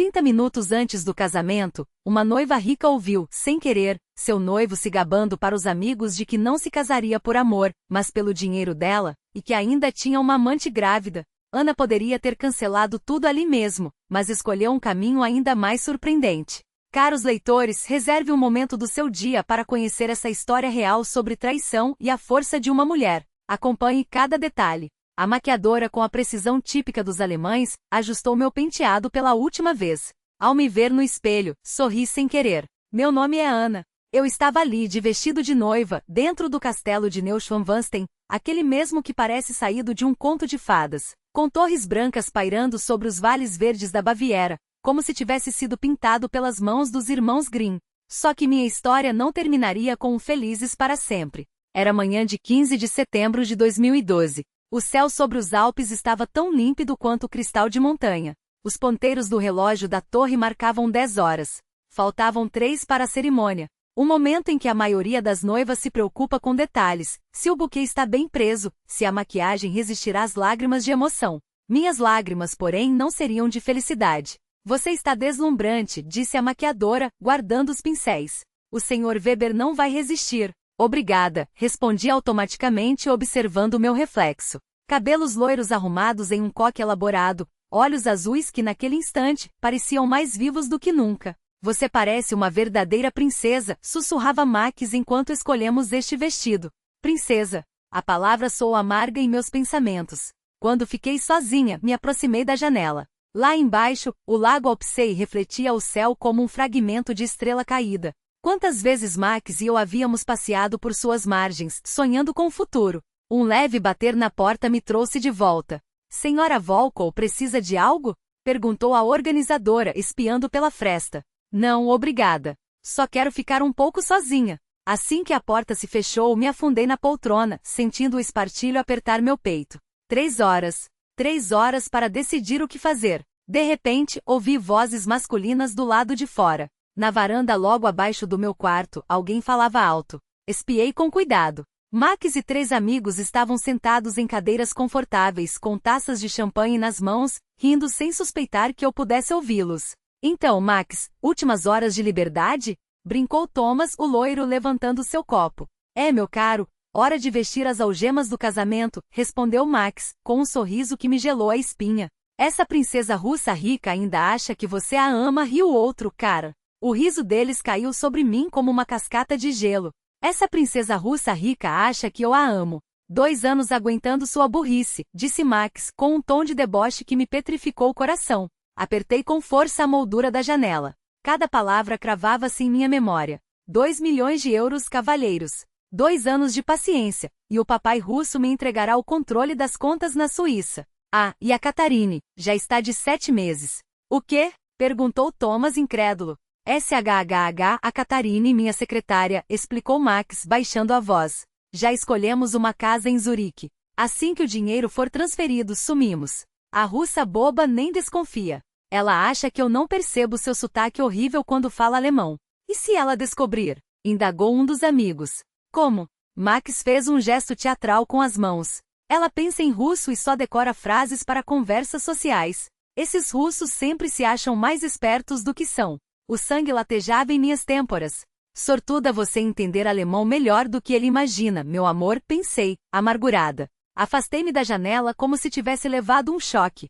30 minutos antes do casamento, uma noiva rica ouviu, sem querer, seu noivo se gabando para os amigos de que não se casaria por amor, mas pelo dinheiro dela, e que ainda tinha uma amante grávida. Ana poderia ter cancelado tudo ali mesmo, mas escolheu um caminho ainda mais surpreendente. Caros leitores, reserve um momento do seu dia para conhecer essa história real sobre traição e a força de uma mulher. Acompanhe cada detalhe. A maquiadora, com a precisão típica dos alemães, ajustou meu penteado pela última vez. Ao me ver no espelho, sorri sem querer. Meu nome é Ana. Eu estava ali de vestido de noiva, dentro do castelo de Neuschwanstein, aquele mesmo que parece saído de um conto de fadas, com torres brancas pairando sobre os vales verdes da Baviera, como se tivesse sido pintado pelas mãos dos irmãos Grimm. Só que minha história não terminaria com um felizes para sempre. Era manhã de 15 de setembro de 2012. O céu sobre os Alpes estava tão límpido quanto o cristal de montanha. Os ponteiros do relógio da torre marcavam 10 horas. Faltavam 3 para a cerimônia. O momento em que a maioria das noivas se preocupa com detalhes, se o buquê está bem preso, se a maquiagem resistirá às lágrimas de emoção. Minhas lágrimas, porém, não seriam de felicidade. Você está deslumbrante, disse a maquiadora, guardando os pincéis. O Sr. Weber não vai resistir. Obrigada, respondi automaticamente observando o meu reflexo. Cabelos loiros arrumados em um coque elaborado, olhos azuis que naquele instante pareciam mais vivos do que nunca. Você parece uma verdadeira princesa, sussurrava Max enquanto escolhemos este vestido. Princesa. A palavra soou amarga em meus pensamentos. Quando fiquei sozinha, me aproximei da janela. Lá embaixo, o lago Alpsey refletia o céu como um fragmento de estrela caída. Quantas vezes Max e eu havíamos passeado por suas margens, sonhando com o futuro. Um leve bater na porta me trouxe de volta. Senhora Volkow precisa de algo? Perguntou a organizadora, espiando pela fresta. Não, obrigada. Só quero ficar um pouco sozinha. Assim que a porta se fechou, me afundei na poltrona, sentindo o espartilho apertar meu peito. 3 horas. 3 horas para decidir o que fazer. De repente, ouvi vozes masculinas do lado de fora. Na varanda logo abaixo do meu quarto, alguém falava alto. Espiei com cuidado. Max e 3 amigos estavam sentados em cadeiras confortáveis, com taças de champanhe nas mãos, rindo sem suspeitar que eu pudesse ouvi-los. Então, Max, últimas horas de liberdade? Brincou Thomas, o loiro, levantando seu copo. É, meu caro, hora de vestir as algemas do casamento, respondeu Max, com um sorriso que me gelou a espinha. Essa princesa russa rica ainda acha que você a ama, riu o outro cara. O riso deles caiu sobre mim como uma cascata de gelo. Essa princesa russa rica acha que eu a amo. 2 anos aguentando sua burrice, disse Max, com um tom de deboche que me petrificou o coração. Apertei com força a moldura da janela. Cada palavra cravava-se em minha memória. 2 milhões de euros, cavalheiros. 2 anos de paciência, e o papai russo me entregará o controle das contas na Suíça. Ah, e a Catarine, já está de 7 meses. O quê? Perguntou Thomas incrédulo. SHHH, a Catarine, minha secretária, explicou Max, baixando a voz. Já escolhemos uma casa em Zurique. Assim que o dinheiro for transferido, sumimos. A russa boba nem desconfia. Ela acha que eu não percebo seu sotaque horrível quando fala alemão. E se ela descobrir? Indagou um dos amigos. Como? Max fez um gesto teatral com as mãos. Ela pensa em russo e só decora frases para conversas sociais. Esses russos sempre se acham mais espertos do que são. O sangue latejava em minhas têmporas. Sortuda você entender alemão melhor do que ele imagina, meu amor, pensei, amargurada. Afastei-me da janela como se tivesse levado um choque.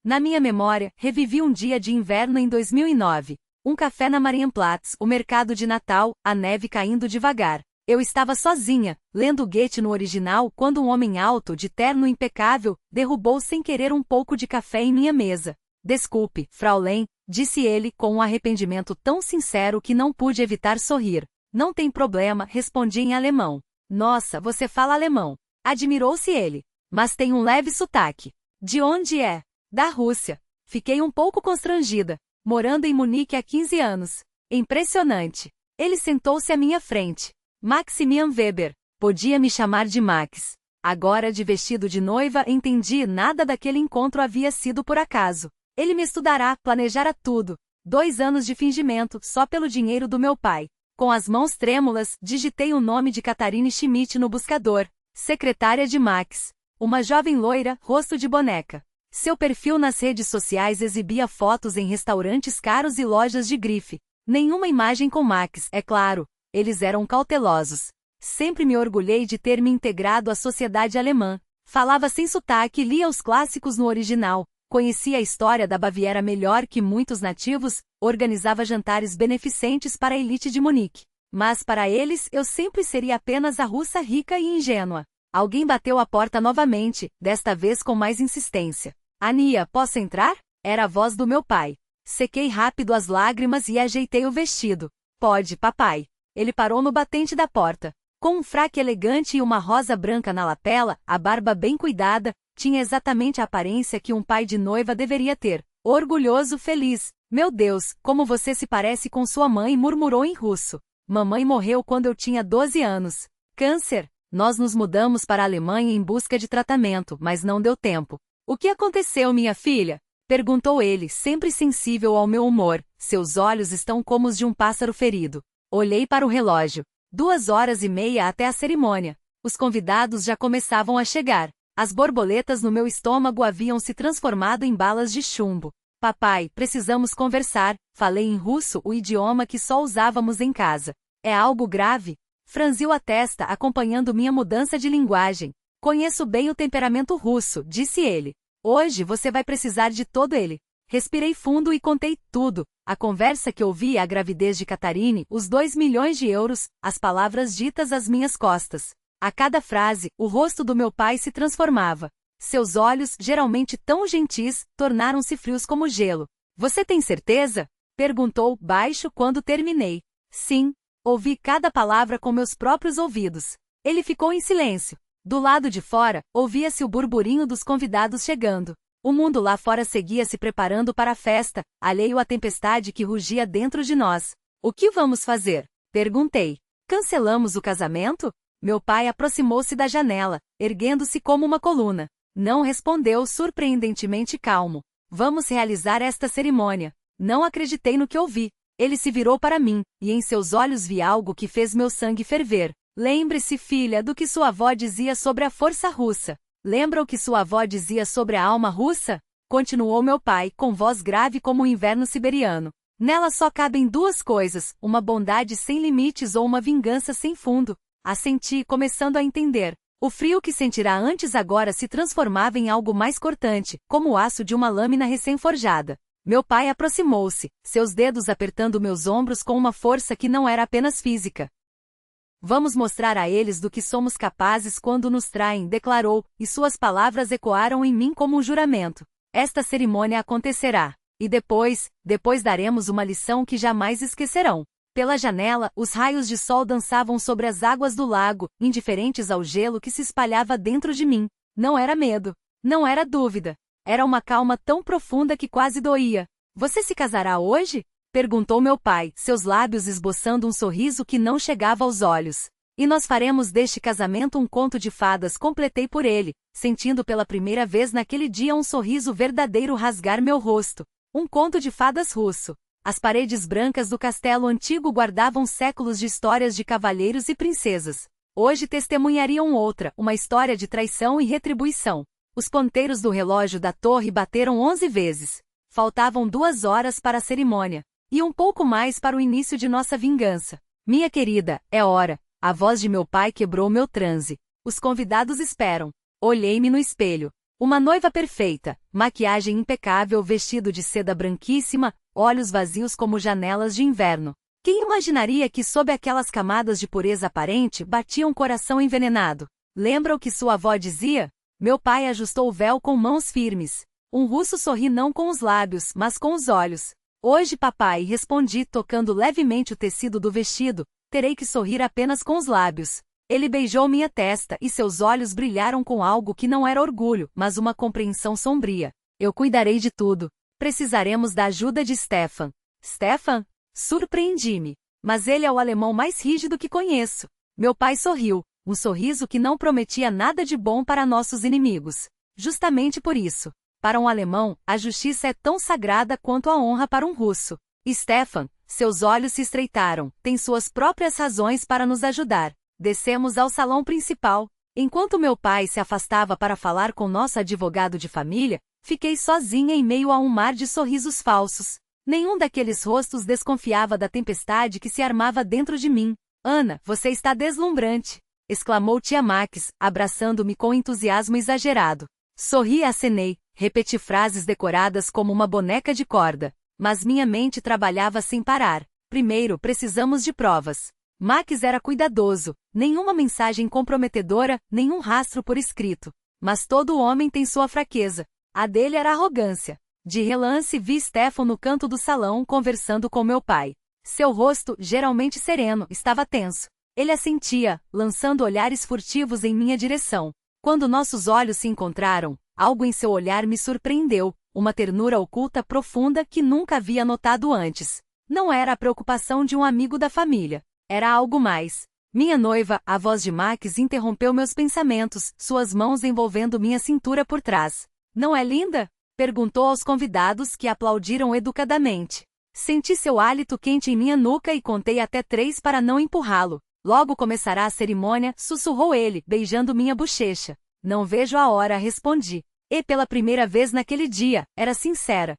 Na minha memória, revivi um dia de inverno em 2009. Um café na Marienplatz, o mercado de Natal, a neve caindo devagar. Eu estava sozinha, lendo Goethe no original, quando um homem alto, de terno impecável, derrubou sem querer um pouco de café em minha mesa. Desculpe, Fraulein, disse ele com um arrependimento tão sincero que não pude evitar sorrir. Não tem problema, respondi em alemão. Nossa, você fala alemão. Admirou-se ele. Mas tem um leve sotaque. De onde é? Da Rússia. Fiquei um pouco constrangida. Morando em Munique há 15 anos. Impressionante. Ele sentou-se à minha frente. Maximian Weber. Podia me chamar de Max. Agora de vestido de noiva entendi, nada daquele encontro havia sido por acaso. Ele me estudará, planejara tudo. 2 anos de fingimento, só pelo dinheiro do meu pai. Com as mãos trêmulas, digitei o nome de Catarine Schmidt no buscador. Secretária de Max. Uma jovem loira, rosto de boneca. Seu perfil nas redes sociais exibia fotos em restaurantes caros e lojas de grife. Nenhuma imagem com Max, é claro. Eles eram cautelosos. Sempre me orgulhei de ter me integrado à sociedade alemã. Falava sem sotaque e lia os clássicos no original. Conhecia a história da Baviera melhor que muitos nativos, organizava jantares beneficentes para a elite de Munique. Mas para eles eu sempre seria apenas a russa rica e ingênua. Alguém bateu a porta novamente, desta vez com mais insistência. Ania, posso entrar? Era a voz do meu pai. Sequei rápido as lágrimas e ajeitei o vestido. Pode, papai. Ele parou no batente da porta. Com um fraque elegante e uma rosa branca na lapela, a barba bem cuidada, tinha exatamente a aparência que um pai de noiva deveria ter. Orgulhoso, feliz. Meu Deus, como você se parece com sua mãe, murmurou em russo. Mamãe morreu quando eu tinha 12 anos. Câncer. Nós nos mudamos para a Alemanha em busca de tratamento, mas não deu tempo. O que aconteceu, minha filha? Perguntou ele, sempre sensível ao meu humor. Seus olhos estão como os de um pássaro ferido. Olhei para o relógio. 2h30 até a cerimônia. Os convidados já começavam a chegar. As borboletas no meu estômago haviam se transformado em balas de chumbo. Papai, precisamos conversar. Falei em russo, o idioma que só usávamos em casa. É algo grave? Franziu a testa, acompanhando minha mudança de linguagem. Conheço bem o temperamento russo, disse ele. Hoje você vai precisar de todo ele. Respirei fundo e contei tudo. A conversa que ouvi, a gravidez de Catarine, os 2 milhões de euros, as palavras ditas às minhas costas. A cada frase, o rosto do meu pai se transformava. Seus olhos, geralmente tão gentis, tornaram-se frios como gelo. Você tem certeza? Perguntou, baixo, quando terminei. Sim. Ouvi cada palavra com meus próprios ouvidos. Ele ficou em silêncio. Do lado de fora, ouvia-se o burburinho dos convidados chegando. O mundo lá fora seguia se preparando para a festa, alheio à tempestade que rugia dentro de nós. O que vamos fazer? Perguntei. Cancelamos o casamento? Meu pai aproximou-se da janela, erguendo-se como uma coluna. Não respondeu, surpreendentemente calmo. Vamos realizar esta cerimônia. Não acreditei no que ouvi. Ele se virou para mim, e em seus olhos vi algo que fez meu sangue ferver. Lembre-se, filha, do que sua avó dizia sobre a força russa. Lembra o que sua avó dizia sobre a alma russa? Continuou meu pai, com voz grave como o inverno siberiano. Nela só cabem 2 coisas, uma bondade sem limites ou uma vingança sem fundo. Assenti, começando a entender. O frio que sentirá antes agora se transformava em algo mais cortante, como o aço de uma lâmina recém-forjada. Meu pai aproximou-se, seus dedos apertando meus ombros com uma força que não era apenas física. Vamos mostrar a eles do que somos capazes quando nos traem, declarou, e suas palavras ecoaram em mim como um juramento. Esta cerimônia acontecerá. E depois daremos uma lição que jamais esquecerão. Pela janela, os raios de sol dançavam sobre as águas do lago, indiferentes ao gelo que se espalhava dentro de mim. Não era medo. Não era dúvida. Era uma calma tão profunda que quase doía. Você se casará hoje? Perguntou meu pai, seus lábios esboçando um sorriso que não chegava aos olhos. E nós faremos deste casamento um conto de fadas, completei por ele, sentindo pela primeira vez naquele dia um sorriso verdadeiro rasgar meu rosto. Um conto de fadas russo. As paredes brancas do castelo antigo guardavam séculos de histórias de cavalheiros e princesas. Hoje testemunhariam outra, uma história de traição e retribuição. Os ponteiros do relógio da torre bateram 11 vezes. Faltavam 2 horas para a cerimônia. E um pouco mais para o início de nossa vingança. Minha querida, é hora. A voz de meu pai quebrou meu transe. Os convidados esperam. Olhei-me no espelho. Uma noiva perfeita, maquiagem impecável, vestido de seda branquíssima, olhos vazios como janelas de inverno. Quem imaginaria que sob aquelas camadas de pureza aparente batia um coração envenenado? Lembra o que sua avó dizia? Meu pai ajustou o véu com mãos firmes. Um russo sorri não com os lábios, mas com os olhos. Hoje, papai, respondi, tocando levemente o tecido do vestido, terei que sorrir apenas com os lábios. Ele beijou minha testa e seus olhos brilharam com algo que não era orgulho, mas uma compreensão sombria. Eu cuidarei de tudo. Precisaremos da ajuda de Stefan. Stefan? Surpreendi-me. Mas ele é o alemão mais rígido que conheço. Meu pai sorriu, um sorriso que não prometia nada de bom para nossos inimigos. Justamente por isso. Para um alemão, a justiça é tão sagrada quanto a honra para um russo. Stefan, seus olhos se estreitaram, tem suas próprias razões para nos ajudar. Descemos ao salão principal. Enquanto meu pai se afastava para falar com nosso advogado de família, Fiquei sozinha em meio a um mar de sorrisos falsos. Nenhum daqueles rostos desconfiava da tempestade que se armava dentro de mim. Ana, você está deslumbrante! Exclamou tia Max, abraçando-me com entusiasmo exagerado. Sorri e acenei, repeti frases decoradas como uma boneca de corda. Mas minha mente trabalhava sem parar. Primeiro, precisamos de provas. Max era cuidadoso, nenhuma mensagem comprometedora, nenhum rastro por escrito. Mas todo homem tem sua fraqueza. A dele era arrogância. De relance vi Stefan no canto do salão conversando com meu pai. Seu rosto, geralmente sereno, estava tenso. Ele assentia, lançando olhares furtivos em minha direção. Quando nossos olhos se encontraram, algo em seu olhar me surpreendeu, uma ternura oculta profunda que nunca havia notado antes. Não era a preocupação de um amigo da família. Era algo mais. Minha noiva, a voz de Max interrompeu meus pensamentos, suas mãos envolvendo minha cintura por trás. Não é linda? Perguntou aos convidados que aplaudiram educadamente. Senti seu hálito quente em minha nuca e contei até 3 para não empurrá-lo. Logo começará a cerimônia, sussurrou ele, beijando minha bochecha. Não vejo a hora, respondi. E pela primeira vez naquele dia, era sincera.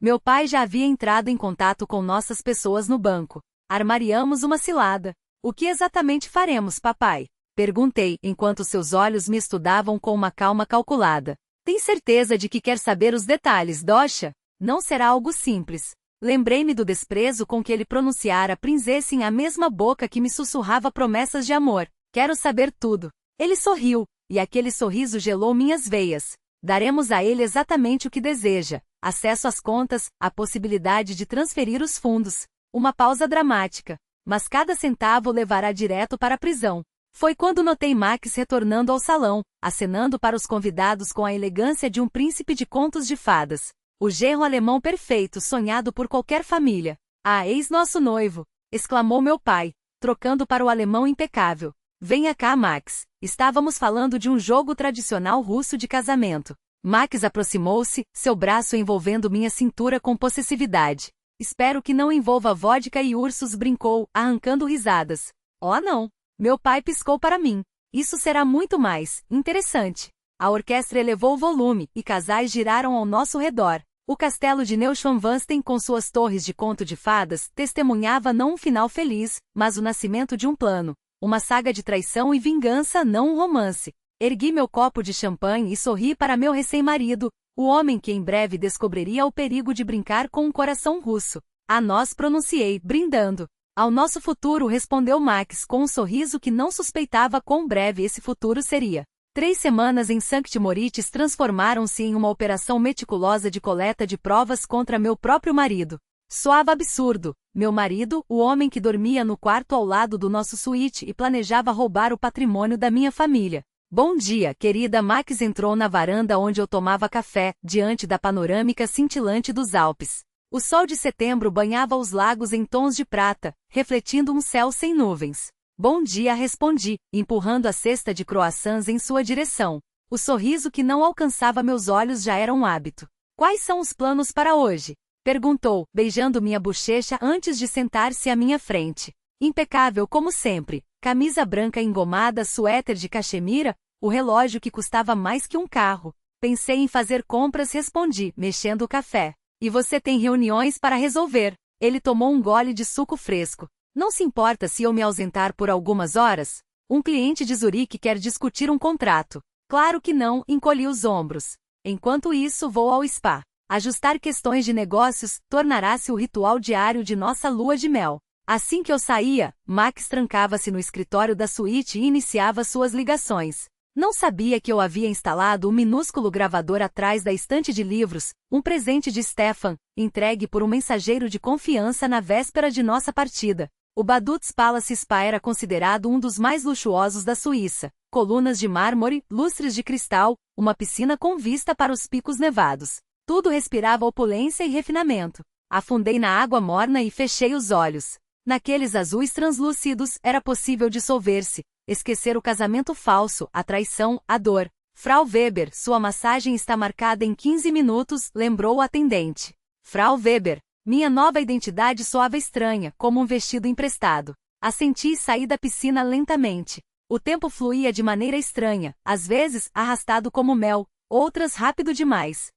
Meu pai já havia entrado em contato com nossas pessoas no banco. Armaríamos uma cilada. O que exatamente faremos, papai? Perguntei, enquanto seus olhos me estudavam com uma calma calculada. Tem certeza de que quer saber os detalhes, Dosha? Não será algo simples. Lembrei-me do desprezo com que ele pronunciara Prinzessin, a mesma boca que me sussurrava promessas de amor. Quero saber tudo. Ele sorriu, e aquele sorriso gelou minhas veias. Daremos a ele exatamente o que deseja. Acesso às contas, a possibilidade de transferir os fundos. Uma pausa dramática. Mas cada centavo levará direto para a prisão. Foi quando notei Max retornando ao salão, acenando para os convidados com a elegância de um príncipe de contos de fadas. O genro alemão perfeito sonhado por qualquer família. Ah, eis nosso noivo! Exclamou meu pai, trocando para o alemão impecável. Venha cá, Max. Estávamos falando de um jogo tradicional russo de casamento. Max aproximou-se, seu braço envolvendo minha cintura com possessividade. Espero que não envolva vodka e ursos, brincou, arrancando risadas. Oh não! Meu pai piscou para mim. Isso será muito mais interessante. A orquestra elevou o volume, e casais giraram ao nosso redor. O castelo de Neuschwanstein, com suas torres de conto de fadas, testemunhava não um final feliz, mas o nascimento de um plano. Uma saga de traição e vingança, não um romance. Ergui meu copo de champanhe e sorri para meu recém-marido, o homem que em breve descobriria o perigo de brincar com um coração russo. A nós, pronunciei, brindando. Ao nosso futuro, respondeu Max com um sorriso que não suspeitava quão breve esse futuro seria. 3 semanas em Sankt Moritz transformaram-se em uma operação meticulosa de coleta de provas contra meu próprio marido. Soava absurdo. Meu marido, o homem que dormia no quarto ao lado do nosso suíte e planejava roubar o patrimônio da minha família. Bom dia, querida. Max entrou na varanda onde eu tomava café, diante da panorâmica cintilante dos Alpes. O sol de setembro banhava os lagos em tons de prata, refletindo um céu sem nuvens. Bom dia, respondi, empurrando a cesta de croissants em sua direção. O sorriso que não alcançava meus olhos já era um hábito. Quais são os planos para hoje? Perguntou, beijando minha bochecha antes de sentar-se à minha frente. Impecável como sempre, camisa branca engomada, suéter de cachemira, o relógio que custava mais que um carro. Pensei em fazer compras, respondi, mexendo o café. E você tem reuniões para resolver. Ele tomou um gole de suco fresco. Não se importa se eu me ausentar por algumas horas? Um cliente de Zurique quer discutir um contrato. Claro que não, encolhi os ombros. Enquanto isso, vou ao spa. Ajustar questões de negócios tornará-se o ritual diário de nossa lua de mel. Assim que eu saía, Max trancava-se no escritório da suíte e iniciava suas ligações. Não sabia que eu havia instalado um minúsculo gravador atrás da estante de livros, um presente de Stefan, entregue por um mensageiro de confiança na véspera de nossa partida. O Badutz Palace Spa era considerado um dos mais luxuosos da Suíça. Colunas de mármore, lustres de cristal, uma piscina com vista para os picos nevados. Tudo respirava opulência e refinamento. Afundei na água morna e fechei os olhos. Naqueles azuis translúcidos, era possível dissolver-se, esquecer o casamento falso, a traição, a dor. Frau Weber, sua massagem está marcada em 15 minutos, lembrou o atendente. Frau Weber. Minha nova identidade soava estranha, como um vestido emprestado. Assenti e saí da piscina lentamente. O tempo fluía de maneira estranha, às vezes, arrastado como mel, outras rápido demais.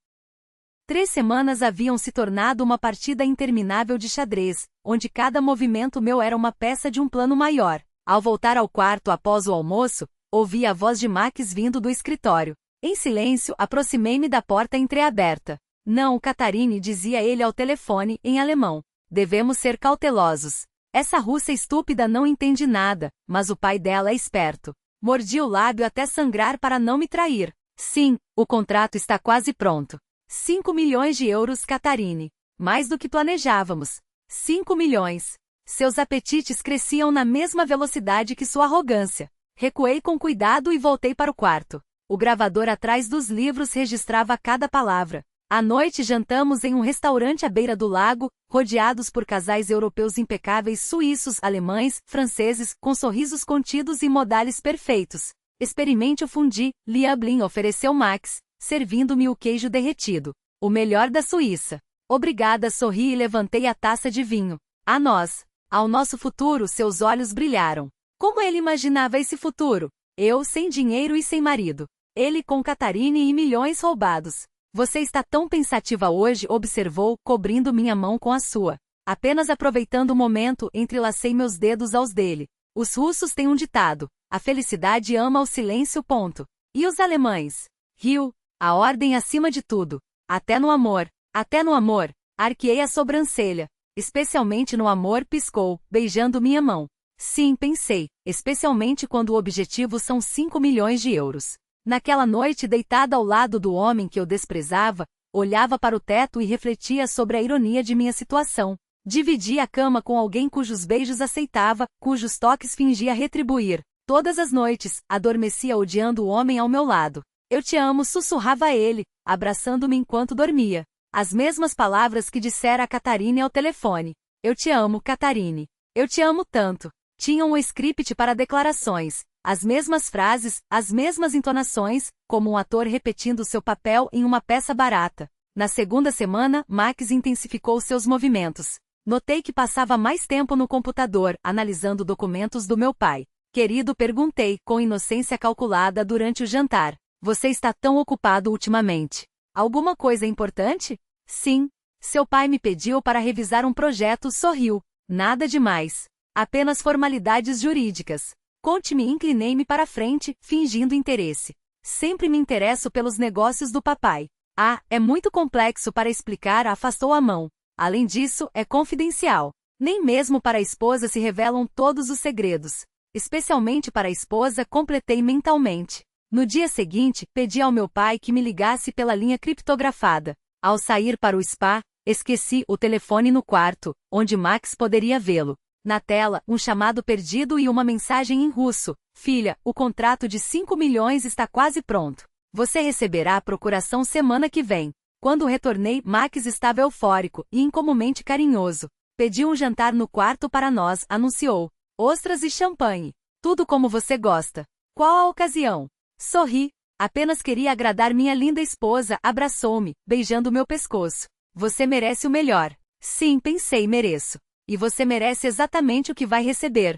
3 semanas haviam se tornado uma partida interminável de xadrez, onde cada movimento meu era uma peça de um plano maior. Ao voltar ao quarto após o almoço, ouvi a voz de Max vindo do escritório. Em silêncio, aproximei-me da porta entreaberta. Não, Catarine, dizia ele ao telefone, em alemão. Devemos ser cautelosos. Essa russa estúpida não entende nada, mas o pai dela é esperto. Mordi o lábio até sangrar para não me trair. Sim, o contrato está quase pronto. 5 milhões de euros, Catarine. Mais do que planejávamos. 5 milhões. Seus apetites cresciam na mesma velocidade que sua arrogância. Recuei com cuidado e voltei para o quarto. O gravador atrás dos livros registrava cada palavra. À noite jantamos em um restaurante à beira do lago, rodeados por casais europeus impecáveis, suíços, alemães, franceses, com sorrisos contidos e modales perfeitos. Experimente o fundi, Liablin ofereceu Max, servindo-me o queijo derretido. O melhor da Suíça. Obrigada, sorri e levantei a taça de vinho. A nós. Ao nosso futuro, seus olhos brilharam. Como ele imaginava esse futuro? Eu sem dinheiro e sem marido. Ele com Catarine e milhões roubados. Você está tão pensativa hoje, observou, cobrindo minha mão com a sua. Apenas aproveitando o momento, entrelacei meus dedos aos dele. Os russos têm um ditado: a felicidade ama o silêncio. Ponto. E os alemães? Riu. A ordem acima de tudo. Até no amor. Até no amor. Arqueei a sobrancelha. Especialmente no amor, piscou, beijando minha mão. Sim, pensei, especialmente quando o objetivo são 5 milhões de euros. Naquela noite, deitada ao lado do homem que eu desprezava, olhava para o teto e refletia sobre a ironia de minha situação. Dividia a cama com alguém cujos beijos aceitava, cujos toques fingia retribuir. Todas as noites, adormecia odiando o homem ao meu lado. Eu te amo, sussurrava ele, abraçando-me enquanto dormia. As mesmas palavras que dissera a Catarine ao telefone. Eu te amo, Catarine. Eu te amo tanto. Tinham um script para declarações. As mesmas frases, as mesmas entonações, como um ator repetindo seu papel em uma peça barata. Na segunda semana, Max intensificou seus movimentos. Notei que passava mais tempo no computador, analisando documentos do meu pai. Querido, perguntei, com inocência calculada durante o jantar. Você está tão ocupado ultimamente. Alguma coisa importante? Sim. Seu pai me pediu para revisar um projeto, sorriu. Nada demais. Apenas formalidades jurídicas. Conte-me, inclinei-me para frente, fingindo interesse. Sempre me interesso pelos negócios do papai. Ah, é muito complexo para explicar, afastou a mão. Além disso, é confidencial. Nem mesmo para a esposa se revelam todos os segredos. Especialmente para a esposa, completei mentalmente. No dia seguinte, pedi ao meu pai que me ligasse pela linha criptografada. Ao sair para o spa, esqueci o telefone no quarto, onde Max poderia vê-lo. Na tela, um chamado perdido e uma mensagem em russo. Filha, o contrato de 5 milhões está quase pronto. Você receberá a procuração semana que vem. Quando retornei, Max estava eufórico e incomumente carinhoso. Pediu um jantar no quarto para nós, anunciou. Ostras e champanhe. Tudo como você gosta. Qual a ocasião? Sorri. Apenas queria agradar minha linda esposa, abraçou-me, beijando meu pescoço. Você merece o melhor. Sim, pensei, mereço. E você merece exatamente o que vai receber.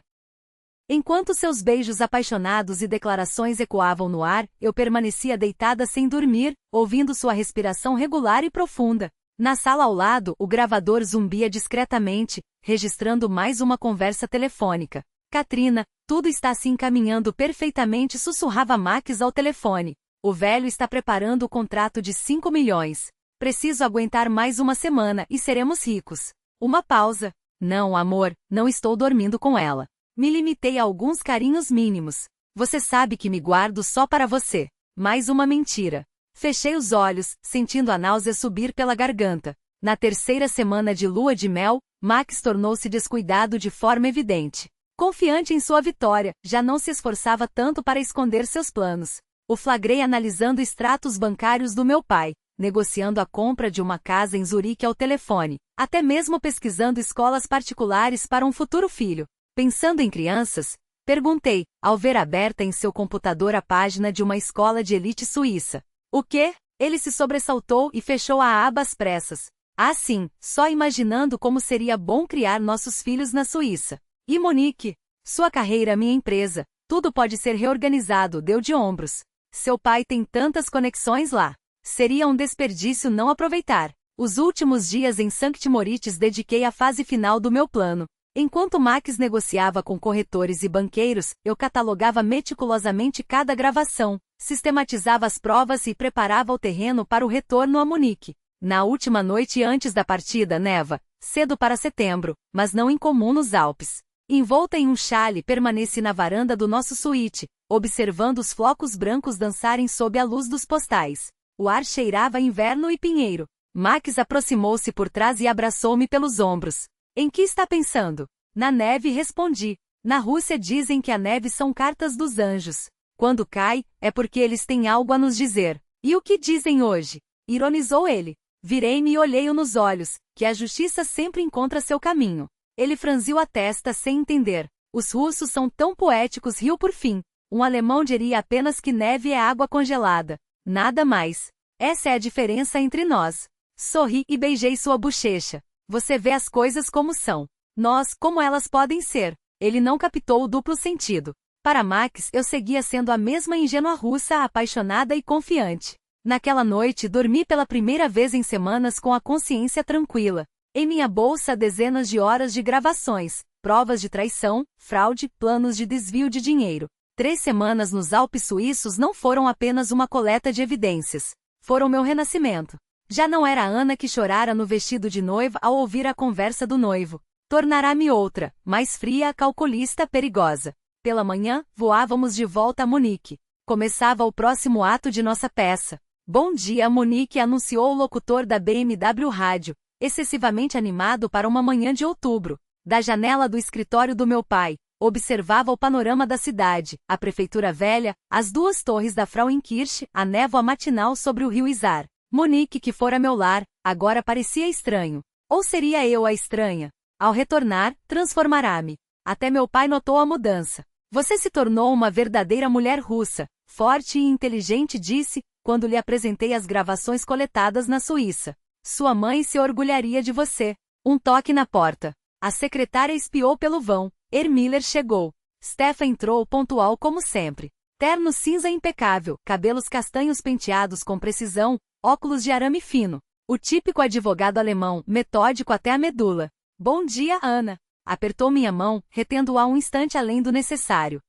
Enquanto seus beijos apaixonados e declarações ecoavam no ar, eu permanecia deitada sem dormir, ouvindo sua respiração regular e profunda. Na sala ao lado, o gravador zumbia discretamente, registrando mais uma conversa telefônica. Katrina, tudo está se encaminhando perfeitamente, sussurrava Max ao telefone. O velho está preparando o contrato de 5 milhões. Preciso aguentar mais uma semana e seremos ricos. Uma pausa. Não, amor, não estou dormindo com ela. Me limitei a alguns carinhos mínimos. Você sabe que me guardo só para você. Mais uma mentira. Fechei os olhos, sentindo a náusea subir pela garganta. Na terceira semana de lua de mel, Max tornou-se descuidado de forma evidente. Confiante em sua vitória, já não se esforçava tanto para esconder seus planos. O flagrei analisando extratos bancários do meu pai, negociando a compra de uma casa em Zurique ao telefone, até mesmo pesquisando escolas particulares para um futuro filho. Pensando em crianças, perguntei, ao ver aberta em seu computador a página de uma escola de elite suíça. O quê? Ele se sobressaltou e fechou a aba às pressas. Ah, sim, só imaginando como seria bom criar nossos filhos na Suíça. E Monique? Sua carreira, minha empresa. Tudo pode ser reorganizado, deu de ombros. Seu pai tem tantas conexões lá. Seria um desperdício não aproveitar. Os últimos dias em Sankt Moritz dediquei à fase final do meu plano. Enquanto Max negociava com corretores e banqueiros, eu catalogava meticulosamente cada gravação, sistematizava as provas e preparava o terreno para o retorno a Munique. Na última noite antes da partida neva, cedo para setembro, mas não incomum nos Alpes. Envolta em um chale, permaneci na varanda do nosso suíte, observando os flocos brancos dançarem sob a luz dos postais. O ar cheirava a inverno e pinheiro. Max aproximou-se por trás e abraçou-me pelos ombros. Em que está pensando? Na neve, respondi. Na Rússia dizem que a neve são cartas dos anjos. Quando cai, é porque eles têm algo a nos dizer. E o que dizem hoje? Ironizou ele. Virei-me e olhei-o nos olhos, que a justiça sempre encontra seu caminho. Ele franziu a testa sem entender. Os russos são tão poéticos, riu por fim. Um alemão diria apenas que neve é água congelada. Nada mais. Essa é a diferença entre nós. Sorri e beijei sua bochecha. Você vê as coisas como são. Nós, como elas podem ser. Ele não captou o duplo sentido. Para Max, eu seguia sendo a mesma ingênua russa, apaixonada e confiante. Naquela noite, dormi pela primeira vez em semanas com a consciência tranquila. Em minha bolsa, dezenas de horas de gravações, provas de traição, fraude, planos de desvio de dinheiro. 3 semanas nos Alpes suíços não foram apenas uma coleta de evidências. Foram meu renascimento. Já não era a Ana que chorara no vestido de noiva ao ouvir a conversa do noivo. Tornará-me outra, mais fria, calculista, perigosa. Pela manhã, voávamos de volta a Munique. Começava o próximo ato de nossa peça. Bom dia, Munique, anunciou o locutor da BMW Rádio, excessivamente animado para uma manhã de outubro. Da janela do escritório do meu pai, observava o panorama da cidade, a prefeitura velha, as 2 torres da Frauenkirche, a névoa matinal sobre o rio Isar. Munique, que fora meu lar, agora parecia estranho. Ou seria eu a estranha? Ao retornar, transformará-me. Até meu pai notou a mudança. Você se tornou uma verdadeira mulher russa, forte e inteligente, disse, quando lhe apresentei as gravações coletadas na Suíça. Sua mãe se orgulharia de você. Um toque na porta. A secretária espiou pelo vão. Ermiller chegou. Stefan entrou pontual como sempre. Terno cinza impecável, cabelos castanhos penteados com precisão, óculos de arame fino. O típico advogado alemão, metódico até a medula. Bom dia, Ana. Apertou minha mão, retendo-a um instante além do necessário.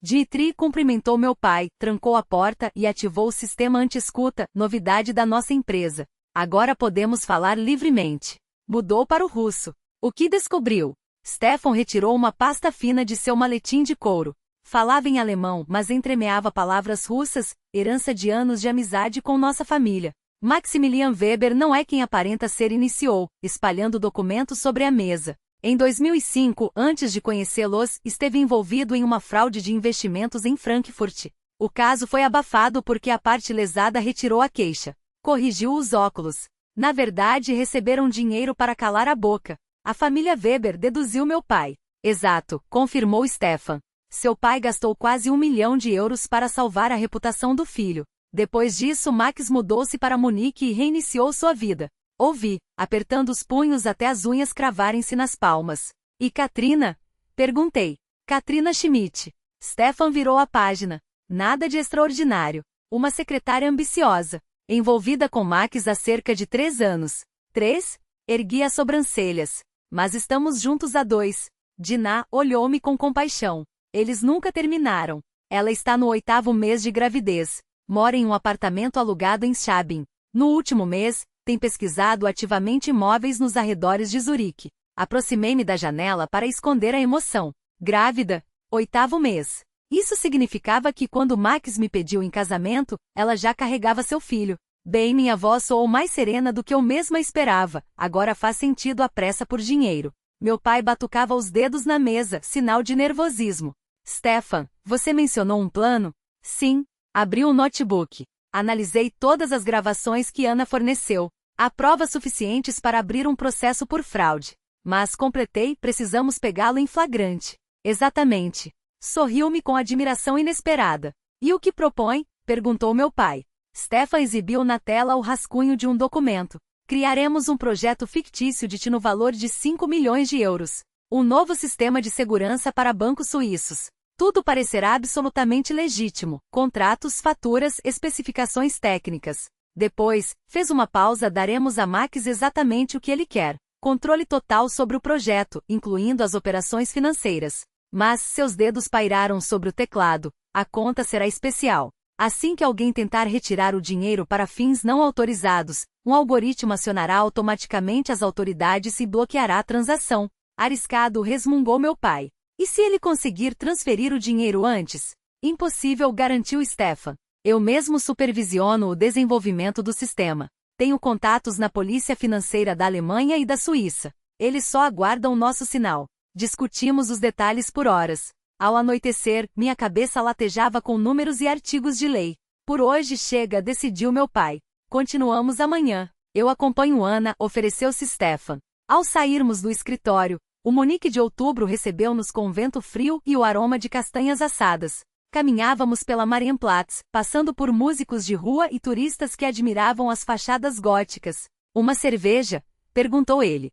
Dmitri cumprimentou meu pai, trancou a porta e ativou o sistema anti-escuta, novidade da nossa empresa. Agora podemos falar livremente. Mudou para o russo. O que descobriu? Stefan retirou uma pasta fina de seu maletim de couro. Falava em alemão, mas entremeava palavras russas, herança de anos de amizade com nossa família. Maximilian Weber não é quem aparenta ser, iniciou, espalhando documentos sobre a mesa. Em 2005, antes de conhecê-los, esteve envolvido em uma fraude de investimentos em Frankfurt. O caso foi abafado porque a parte lesada retirou a queixa. Corrigiu os óculos. Na verdade, receberam dinheiro para calar a boca. A família Weber, deduziu meu pai. Exato, confirmou Stefan. Seu pai gastou quase 1 milhão de euros para salvar a reputação do filho. Depois disso, Max mudou-se para Munique e reiniciou sua vida. Ouvi, apertando os punhos até as unhas cravarem-se nas palmas. E Katrina? Perguntei. Katrina Schmidt. Stefan virou a página. Nada de extraordinário. Uma secretária ambiciosa. Envolvida com Max há cerca de 3 anos. 3? Ergui as sobrancelhas. Mas estamos juntos há 2. Dinah olhou-me com compaixão. Eles nunca terminaram. Ela está no 8º mês de gravidez. Mora em um apartamento alugado em Schabin. No último mês, tem pesquisado ativamente imóveis nos arredores de Zurique. Aproximei-me da janela para esconder a emoção. Grávida? 8º mês. Isso significava que quando Max me pediu em casamento, ela já carregava seu filho. Bem, minha voz soou mais serena do que eu mesma esperava. Agora faz sentido a pressa por dinheiro. Meu pai batucava os dedos na mesa, sinal de nervosismo. Stefan, você mencionou um plano? Sim. Abri um notebook. Analisei todas as gravações que Ana forneceu. Há provas suficientes para abrir um processo por fraude. Mas completei, precisamos pegá-lo em flagrante. Exatamente. Sorriu-me com admiração inesperada. E o que propõe? Perguntou meu pai. Stefan exibiu na tela o rascunho de um documento. Criaremos um projeto fictício de no valor de 5 milhões de euros. Um novo sistema de segurança para bancos suíços. Tudo parecerá absolutamente legítimo: contratos, faturas, especificações técnicas. Depois, fez uma pausa. Daremos a Max exatamente o que ele quer. Controle total sobre o projeto, incluindo as operações financeiras. Mas seus dedos pairaram sobre o teclado. A conta será especial. Assim que alguém tentar retirar o dinheiro para fins não autorizados, um algoritmo acionará automaticamente as autoridades e bloqueará a transação. Arriscado, resmungou meu pai. E se ele conseguir transferir o dinheiro antes? Impossível, garantiu Stefan. Eu mesmo supervisiono o desenvolvimento do sistema. Tenho contatos na polícia financeira da Alemanha e da Suíça. Eles só aguardam nosso sinal. Discutimos os detalhes por horas. Ao anoitecer, minha cabeça latejava com números e artigos de lei. Por hoje chega, decidiu meu pai. Continuamos amanhã. Eu acompanho Ana, ofereceu-se Stefan. Ao sairmos do escritório, o Munique de outubro recebeu-nos com vento frio e o aroma de castanhas assadas. Caminhávamos pela Marienplatz, passando por músicos de rua e turistas que admiravam as fachadas góticas. Uma cerveja? Perguntou ele.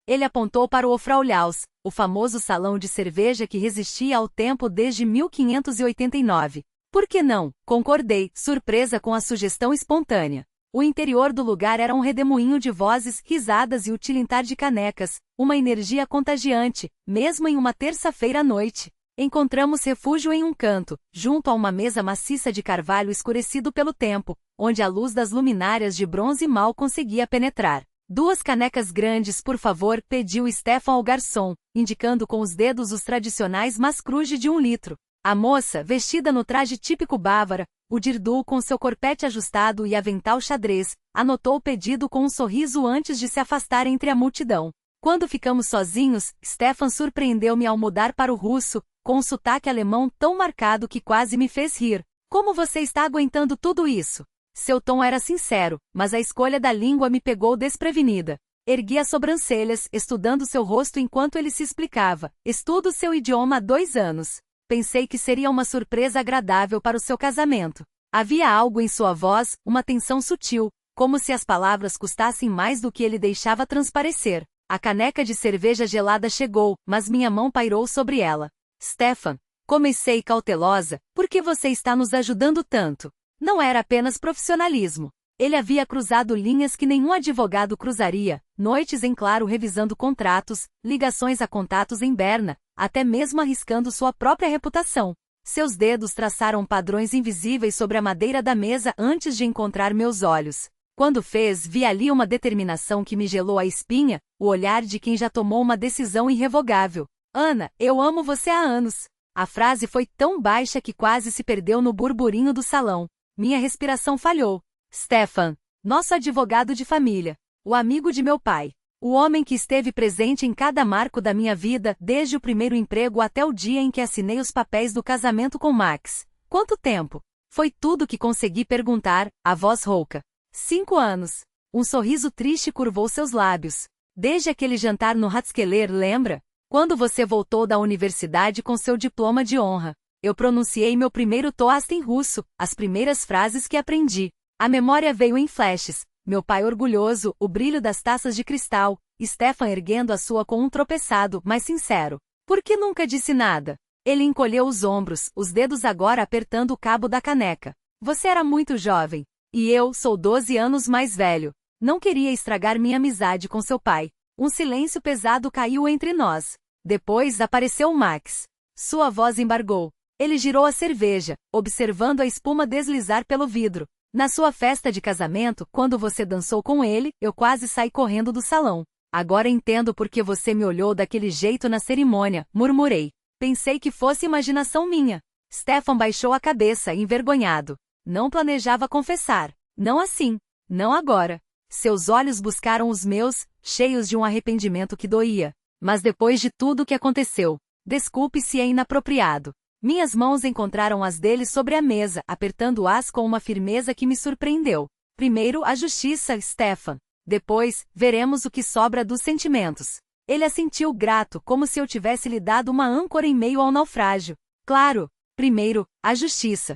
Ele apontou para o Hofbräuhaus, o famoso salão de cerveja que resistia ao tempo desde 1589. Por que não? Concordei, surpresa com a sugestão espontânea. O interior do lugar era um redemoinho de vozes, risadas e o tilintar de canecas, uma energia contagiante, mesmo em uma terça-feira à noite. Encontramos refúgio em um canto, junto a uma mesa maciça de carvalho escurecido pelo tempo, onde a luz das luminárias de bronze mal conseguia penetrar. 2 canecas grandes, por favor, pediu Stefan ao garçom, indicando com os dedos os tradicionais mascruge de 1 litro. A moça, vestida no traje típico bávara, o dirdu com seu corpete ajustado e avental xadrez, anotou o pedido com um sorriso antes de se afastar entre a multidão. Quando ficamos sozinhos, Stefan surpreendeu-me ao mudar para o russo, com um sotaque alemão tão marcado que quase me fez rir. Como você está aguentando tudo isso? Seu tom era sincero, mas a escolha da língua me pegou desprevenida. Ergui as sobrancelhas, estudando seu rosto enquanto ele se explicava. Estudo seu idioma há 2 anos. Pensei que seria uma surpresa agradável para o seu casamento. Havia algo em sua voz, uma tensão sutil, como se as palavras custassem mais do que ele deixava transparecer. A caneca de cerveja gelada chegou, mas minha mão pairou sobre ela. Stefan, comecei cautelosa, por que você está nos ajudando tanto? Não era apenas profissionalismo. Ele havia cruzado linhas que nenhum advogado cruzaria, noites em claro revisando contratos, ligações a contatos em Berna, até mesmo arriscando sua própria reputação. Seus dedos traçaram padrões invisíveis sobre a madeira da mesa antes de encontrar meus olhos. Quando fez, vi ali uma determinação que me gelou a espinha, o olhar de quem já tomou uma decisão irrevogável. Ana, eu amo você há anos. A frase foi tão baixa que quase se perdeu no burburinho do salão. Minha respiração falhou. Stefan, nosso advogado de família, o amigo de meu pai, o homem que esteve presente em cada marco da minha vida, desde o primeiro emprego até o dia em que assinei os papéis do casamento com Max. Quanto tempo? Foi tudo que consegui perguntar, a voz rouca. 5 anos. Um sorriso triste curvou seus lábios. Desde aquele jantar no Ratskeller, lembra? Quando você voltou da universidade com seu diploma de honra. Eu pronunciei meu primeiro toast em russo, as primeiras frases que aprendi. A memória veio em flashes, meu pai orgulhoso, o brilho das taças de cristal, Stefan erguendo a sua com um tropeçado, mas sincero. Por que nunca disse nada? Ele encolheu os ombros, os dedos agora apertando o cabo da caneca. Você era muito jovem. E eu sou 12 anos mais velho. Não queria estragar minha amizade com seu pai. Um silêncio pesado caiu entre nós. Depois apareceu Max. Sua voz embargou. Ele girou a cerveja, observando a espuma deslizar pelo vidro. Na sua festa de casamento, quando você dançou com ele, eu quase saí correndo do salão. Agora entendo por que você me olhou daquele jeito na cerimônia, murmurei. Pensei que fosse imaginação minha. Stefan baixou a cabeça, envergonhado. Não planejava confessar. Não assim. Não agora. Seus olhos buscaram os meus, cheios de um arrependimento que doía. Mas depois de tudo o que aconteceu, desculpe se é inapropriado. Minhas mãos encontraram as dele sobre a mesa, apertando-as com uma firmeza que me surpreendeu. Primeiro a justiça, Stefan. Depois, veremos o que sobra dos sentimentos. Ele assentiu grato, como se eu tivesse lhe dado uma âncora em meio ao naufrágio. Claro. Primeiro, a justiça.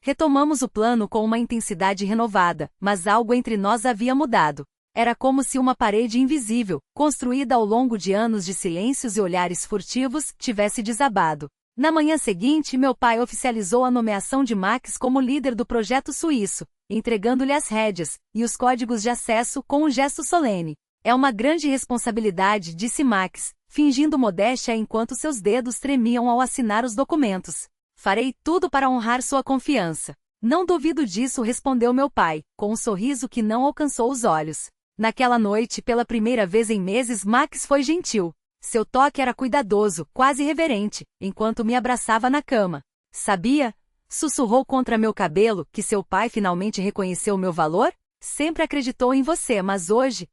Retomamos o plano com uma intensidade renovada, mas algo entre nós havia mudado. Era como se uma parede invisível, construída ao longo de anos de silêncios e olhares furtivos, tivesse desabado. Na manhã seguinte, meu pai oficializou a nomeação de Max como líder do projeto suíço, entregando-lhe as rédeas e os códigos de acesso com um gesto solene. É uma grande responsabilidade, disse Max, fingindo modéstia enquanto seus dedos tremiam ao assinar os documentos. Farei tudo para honrar sua confiança. Não duvido disso, respondeu meu pai, com um sorriso que não alcançou os olhos. Naquela noite, pela primeira vez em meses, Max foi gentil. Seu toque era cuidadoso, quase reverente, enquanto me abraçava na cama. Sabia? Sussurrou contra meu cabelo que seu pai finalmente reconheceu meu valor? Sempre acreditou em você, mas hoje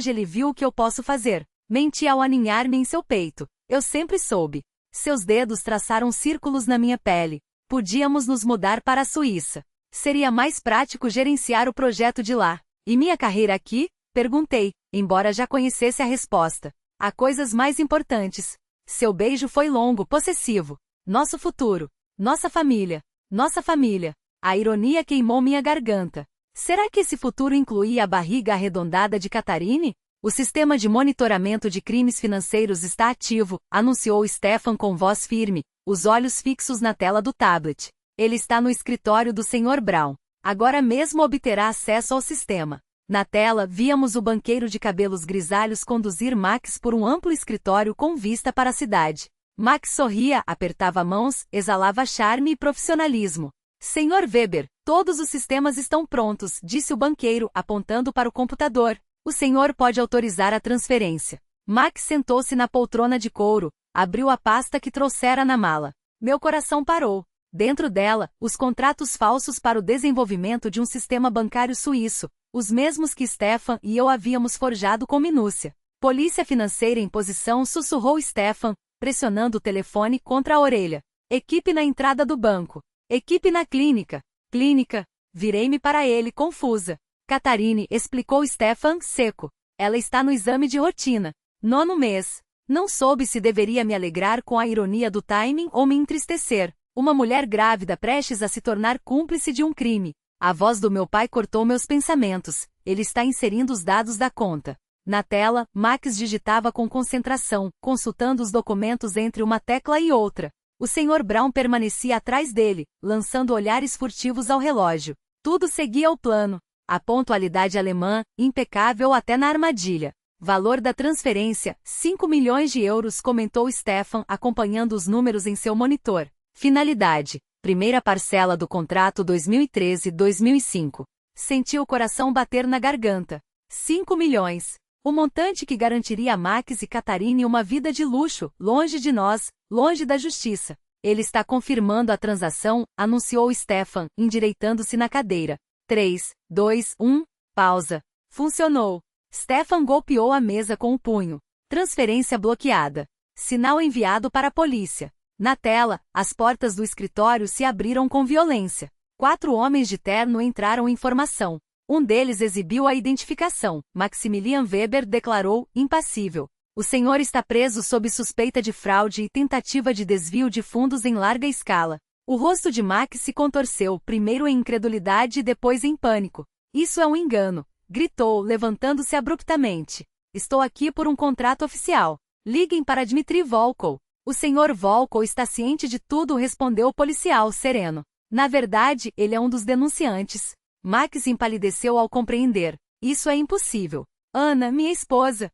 ele viu o que eu posso fazer. Menti ao aninhar-me em seu peito. Eu sempre soube. Seus dedos traçaram círculos na minha pele. Podíamos nos mudar para a Suíça. Seria mais prático gerenciar o projeto de lá. E minha carreira aqui? Perguntei, embora já conhecesse a resposta. Há coisas mais importantes. Seu beijo foi longo, possessivo. Nosso futuro. Nossa família. Nossa família. A ironia queimou minha garganta. Será que esse futuro incluía a barriga arredondada de Catarine? O sistema de monitoramento de crimes financeiros está ativo, anunciou Stefan com voz firme, os olhos fixos na tela do tablet. Ele está no escritório do Sr. Brown. Agora mesmo obterá acesso ao sistema. Na tela, víamos o banqueiro de cabelos grisalhos conduzir Max por um amplo escritório com vista para a cidade. Max sorria, apertava mãos, exalava charme e profissionalismo. Sr. Weber, todos os sistemas estão prontos, disse o banqueiro, apontando para o computador. O senhor pode autorizar a transferência. Max sentou-se na poltrona de couro, abriu a pasta que trouxera na mala. Meu coração parou. Dentro dela, os contratos falsos para o desenvolvimento de um sistema bancário suíço, os mesmos que Stefan e eu havíamos forjado com minúcia. Polícia financeira em posição, sussurrou Stefan, pressionando o telefone contra a orelha. Equipe na entrada do banco. Equipe na clínica. Clínica. Virei-me para ele, confusa. Catarine, explicou Stefan, seco. Ela está no exame de rotina. 9º mês. Não soube se deveria me alegrar com a ironia do timing ou me entristecer. Uma mulher grávida prestes a se tornar cúmplice de um crime. A voz do meu pai cortou meus pensamentos. Ele está inserindo os dados da conta. Na tela, Max digitava com concentração, consultando os documentos entre uma tecla e outra. O Sr. Brown permanecia atrás dele, lançando olhares furtivos ao relógio. Tudo seguia o plano. A pontualidade alemã, impecável até na armadilha. Valor da transferência, 5 milhões de euros, comentou Stefan, acompanhando os números em seu monitor. Finalidade. Primeira parcela do contrato 2013-2005. Senti o coração bater na garganta. 5 milhões. O montante que garantiria a Max e Catarine uma vida de luxo, longe de nós, longe da justiça. Ele está confirmando a transação, anunciou Stefan, endireitando-se na cadeira. 3, 2, 1, pausa. Funcionou. Stefan golpeou a mesa com o punho. Transferência bloqueada. Sinal enviado para a polícia. Na tela, as portas do escritório se abriram com violência. 4 homens de terno entraram em formação. Um deles exibiu a identificação. Maximilian Weber declarou, impassível. O senhor está preso sob suspeita de fraude e tentativa de desvio de fundos em larga escala. O rosto de Max se contorceu, primeiro em incredulidade e depois em pânico. Isso é um engano, gritou, levantando-se abruptamente. Estou aqui por um contrato oficial. Liguem para Dmitry Volkov. O senhor Volkov está ciente de tudo, respondeu o policial sereno. Na verdade, ele é um dos denunciantes. Max empalideceu ao compreender. Isso é impossível. Ana, minha esposa.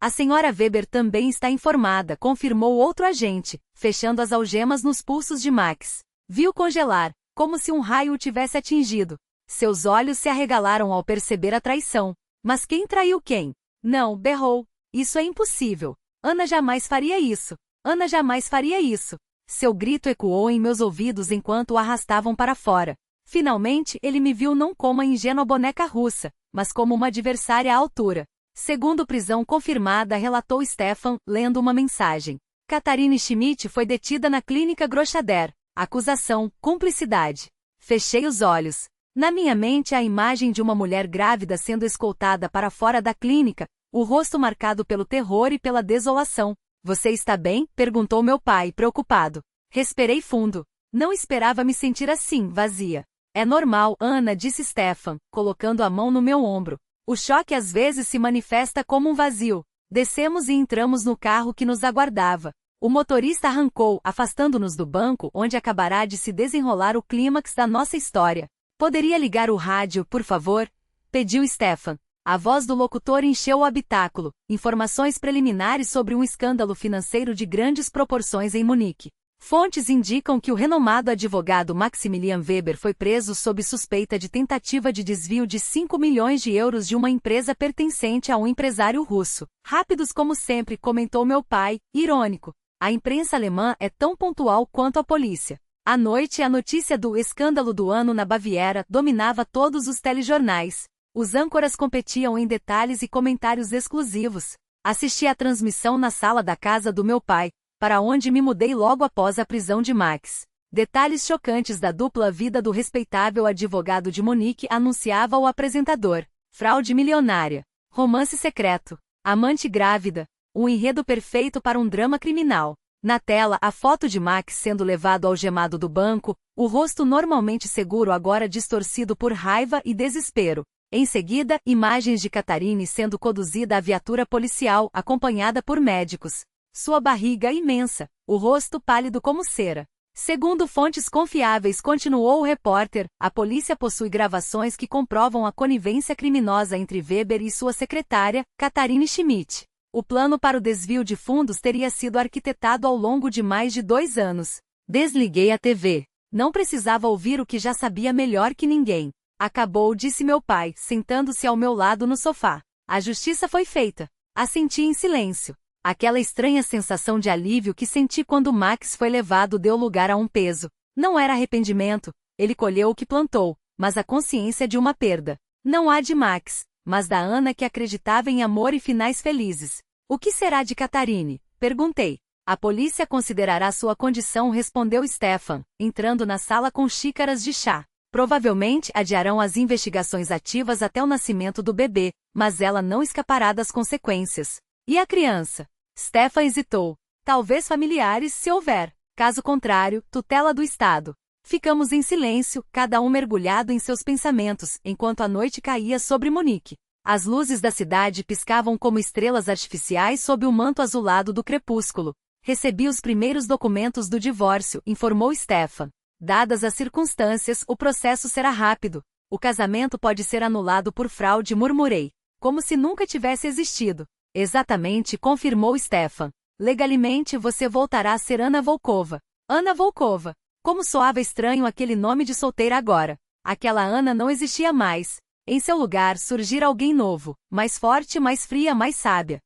A senhora Weber também está informada, confirmou outro agente, fechando as algemas nos pulsos de Max. Viu congelar, como se um raio o tivesse atingido. Seus olhos se arregalaram ao perceber a traição. Mas quem traiu quem? Não, berrou. Isso é impossível. Ana jamais faria isso. Ana jamais faria isso. Seu grito ecoou em meus ouvidos enquanto o arrastavam para fora. Finalmente, ele me viu não como a ingênua boneca russa, mas como uma adversária à altura. Segundo prisão confirmada, relatou Stefan, lendo uma mensagem. Catarine Schmidt foi detida na clínica Grochader. Acusação, cumplicidade. Fechei os olhos. Na minha mente a imagem de uma mulher grávida sendo escoltada para fora da clínica, o rosto marcado pelo terror e pela desolação. Você está bem? Perguntou meu pai, preocupado. Respirei fundo. Não esperava me sentir assim, vazia. É normal, Ana, disse Stefan, colocando a mão no meu ombro. O choque às vezes se manifesta como um vazio. Descemos e entramos no carro que nos aguardava. O motorista arrancou, afastando-nos do banco onde acabará de se desenrolar o clímax da nossa história. Poderia ligar o rádio, por favor? Pediu Stefan. A voz do locutor encheu o habitáculo. Informações preliminares sobre um escândalo financeiro de grandes proporções em Munique. Fontes indicam que o renomado advogado Maximilian Weber foi preso sob suspeita de tentativa de desvio de 5 milhões de euros de uma empresa pertencente a um empresário russo. Rápidos como sempre, comentou meu pai, irônico. A imprensa alemã é tão pontual quanto a polícia. À noite, a notícia do escândalo do ano na Baviera dominava todos os telejornais. Os âncoras competiam em detalhes e comentários exclusivos. Assisti à transmissão na sala da casa do meu pai, para onde me mudei logo após a prisão de Max. Detalhes chocantes da dupla vida do respeitável advogado de Munique anunciava o apresentador. Fraude milionária. Romance secreto. Amante grávida. Um enredo perfeito para um drama criminal. Na tela, a foto de Max sendo levado algemado do banco, o rosto normalmente seguro agora distorcido por raiva e desespero. Em seguida, imagens de Catarine sendo conduzida à viatura policial, acompanhada por médicos. Sua barriga imensa, o rosto pálido como cera. Segundo fontes confiáveis, continuou o repórter, a polícia possui gravações que comprovam a conivência criminosa entre Weber e sua secretária, Catarine Schmidt. O plano para o desvio de fundos teria sido arquitetado ao longo de mais de 2 anos. Desliguei a TV. Não precisava ouvir o que já sabia melhor que ninguém. Acabou, disse meu pai, sentando-se ao meu lado no sofá. A justiça foi feita. Assenti em silêncio. Aquela estranha sensação de alívio que senti quando Max foi levado deu lugar a um peso. Não era arrependimento, ele colheu o que plantou, mas a consciência de uma perda. Não a de Max, mas da Ana que acreditava em amor e finais felizes. O que será de Catarine? Perguntei. A polícia considerará sua condição, respondeu Stefan, entrando na sala com xícaras de chá. Provavelmente adiarão as investigações ativas até o nascimento do bebê, mas ela não escapará das consequências. E a criança? Stefan hesitou. Talvez familiares, se houver. Caso contrário, tutela do Estado. Ficamos em silêncio, cada um mergulhado em seus pensamentos, enquanto a noite caía sobre Munique. As luzes da cidade piscavam como estrelas artificiais sob o manto azulado do crepúsculo. Recebi os primeiros documentos do divórcio, informou Stefan. Dadas as circunstâncias, o processo será rápido. O casamento pode ser anulado por fraude, murmurei. Como se nunca tivesse existido. Exatamente, confirmou Stefan. Legalmente você voltará a ser Anna Volkova. Anna Volkova. Como soava estranho aquele nome de solteira agora. Aquela Ana não existia mais. Em seu lugar surgira alguém novo, mais forte, mais fria, mais sábia.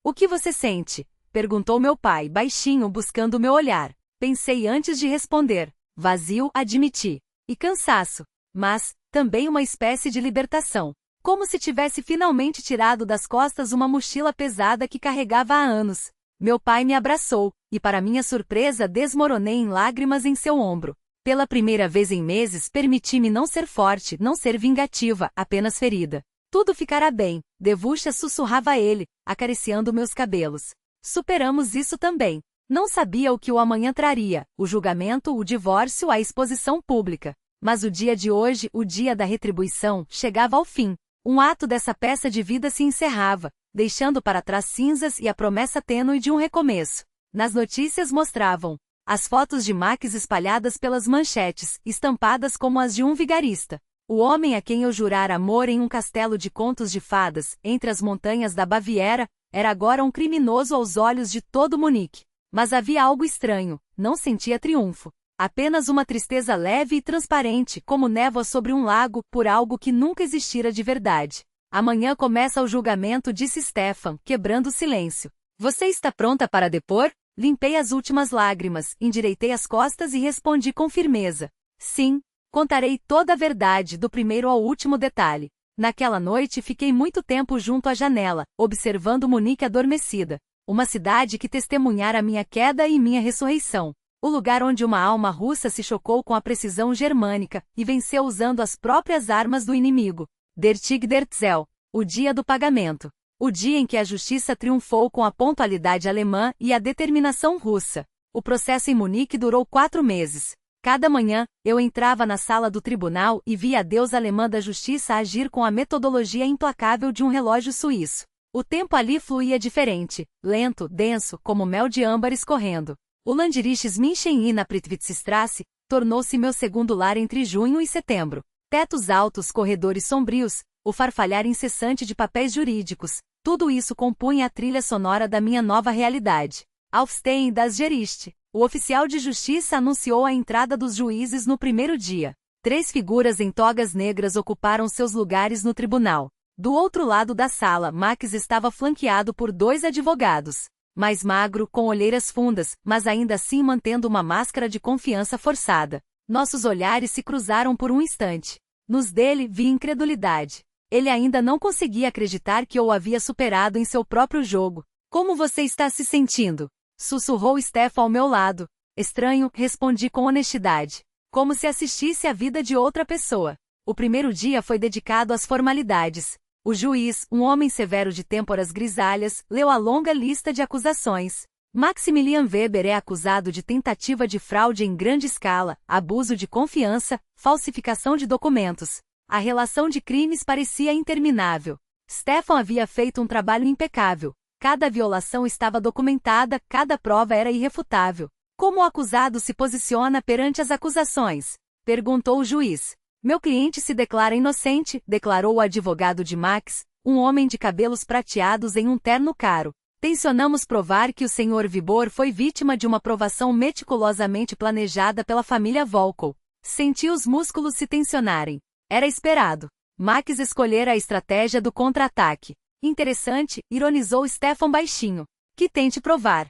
O que você sente? Perguntou meu pai, baixinho, buscando meu olhar. Pensei antes de responder. Vazio, admiti. E cansaço. Mas, também uma espécie de libertação. Como se tivesse finalmente tirado das costas uma mochila pesada que carregava há anos. Meu pai me abraçou, e para minha surpresa desmoronei em lágrimas em seu ombro. Pela primeira vez em meses permiti-me não ser forte, não ser vingativa, apenas ferida. Tudo ficará bem, Devucha, sussurrava ele, acariciando meus cabelos. Superamos isso também. Não sabia o que o amanhã traria, o julgamento, o divórcio, a exposição pública. Mas o dia de hoje, o dia da retribuição, chegava ao fim. Um ato dessa peça de vida se encerrava, deixando para trás cinzas e a promessa tênue de um recomeço. Nas notícias mostravam as fotos de Max espalhadas pelas manchetes, estampadas como as de um vigarista. O homem a quem eu jurara amor em um castelo de contos de fadas, entre as montanhas da Baviera, era agora um criminoso aos olhos de todo Munique. Mas havia algo estranho, não sentia triunfo. Apenas uma tristeza leve e transparente, como névoa sobre um lago, por algo que nunca existira de verdade. Amanhã começa o julgamento, disse Stefan, quebrando o silêncio. Você está pronta para depor? Limpei as últimas lágrimas, endireitei as costas e respondi com firmeza. Sim, contarei toda a verdade, do primeiro ao último detalhe. Naquela noite fiquei muito tempo junto à janela, observando Munique adormecida. Uma cidade que testemunhara minha queda e minha ressurreição. O lugar onde uma alma russa se chocou com a precisão germânica e venceu usando as próprias armas do inimigo. Der Tag der Zell, o dia do pagamento. O dia em que a justiça triunfou com a pontualidade alemã e a determinação russa. O processo em Munique durou 4 meses. Cada manhã, eu entrava na sala do tribunal e via a deusa alemã da justiça agir com a metodologia implacável de um relógio suíço. O tempo ali fluía diferente, lento, denso, como mel de âmbar escorrendo. O Landgerichts München na Pritvitstrasse tornou-se meu segundo lar entre junho e setembro. Tetos altos, corredores sombrios, o farfalhar incessante de papéis jurídicos, tudo isso compunha a trilha sonora da minha nova realidade. Aufstehen das Gericht. O oficial de justiça anunciou a entrada dos juízes no primeiro dia. 3 figuras em togas negras ocuparam seus lugares no tribunal. Do outro lado da sala, Max estava flanqueado por 2 advogados. Mais magro, com olheiras fundas, mas ainda assim mantendo uma máscara de confiança forçada. Nossos olhares se cruzaram por um instante. Nos dele, vi incredulidade. Ele ainda não conseguia acreditar que eu o havia superado em seu próprio jogo. Como você está se sentindo? Sussurrou Stefan ao meu lado. Estranho, respondi com honestidade. Como se assistisse à vida de outra pessoa. O primeiro dia foi dedicado às formalidades. O juiz, um homem severo de têmporas grisalhas, leu a longa lista de acusações. Maximilian Weber é acusado de tentativa de fraude em grande escala, abuso de confiança, falsificação de documentos. A relação de crimes parecia interminável. Stefan havia feito um trabalho impecável. Cada violação estava documentada, cada prova era irrefutável. Como o acusado se posiciona perante as acusações? Perguntou o juiz. Meu cliente se declara inocente, declarou o advogado de Max, um homem de cabelos prateados em um terno caro. Tencionamos provar que o Sr. Vibor foi vítima de uma provação meticulosamente planejada pela família Volkov. Senti os músculos se tensionarem. Era esperado. Max escolhera a estratégia do contra-ataque. Interessante, ironizou Stefan baixinho. Que tente provar.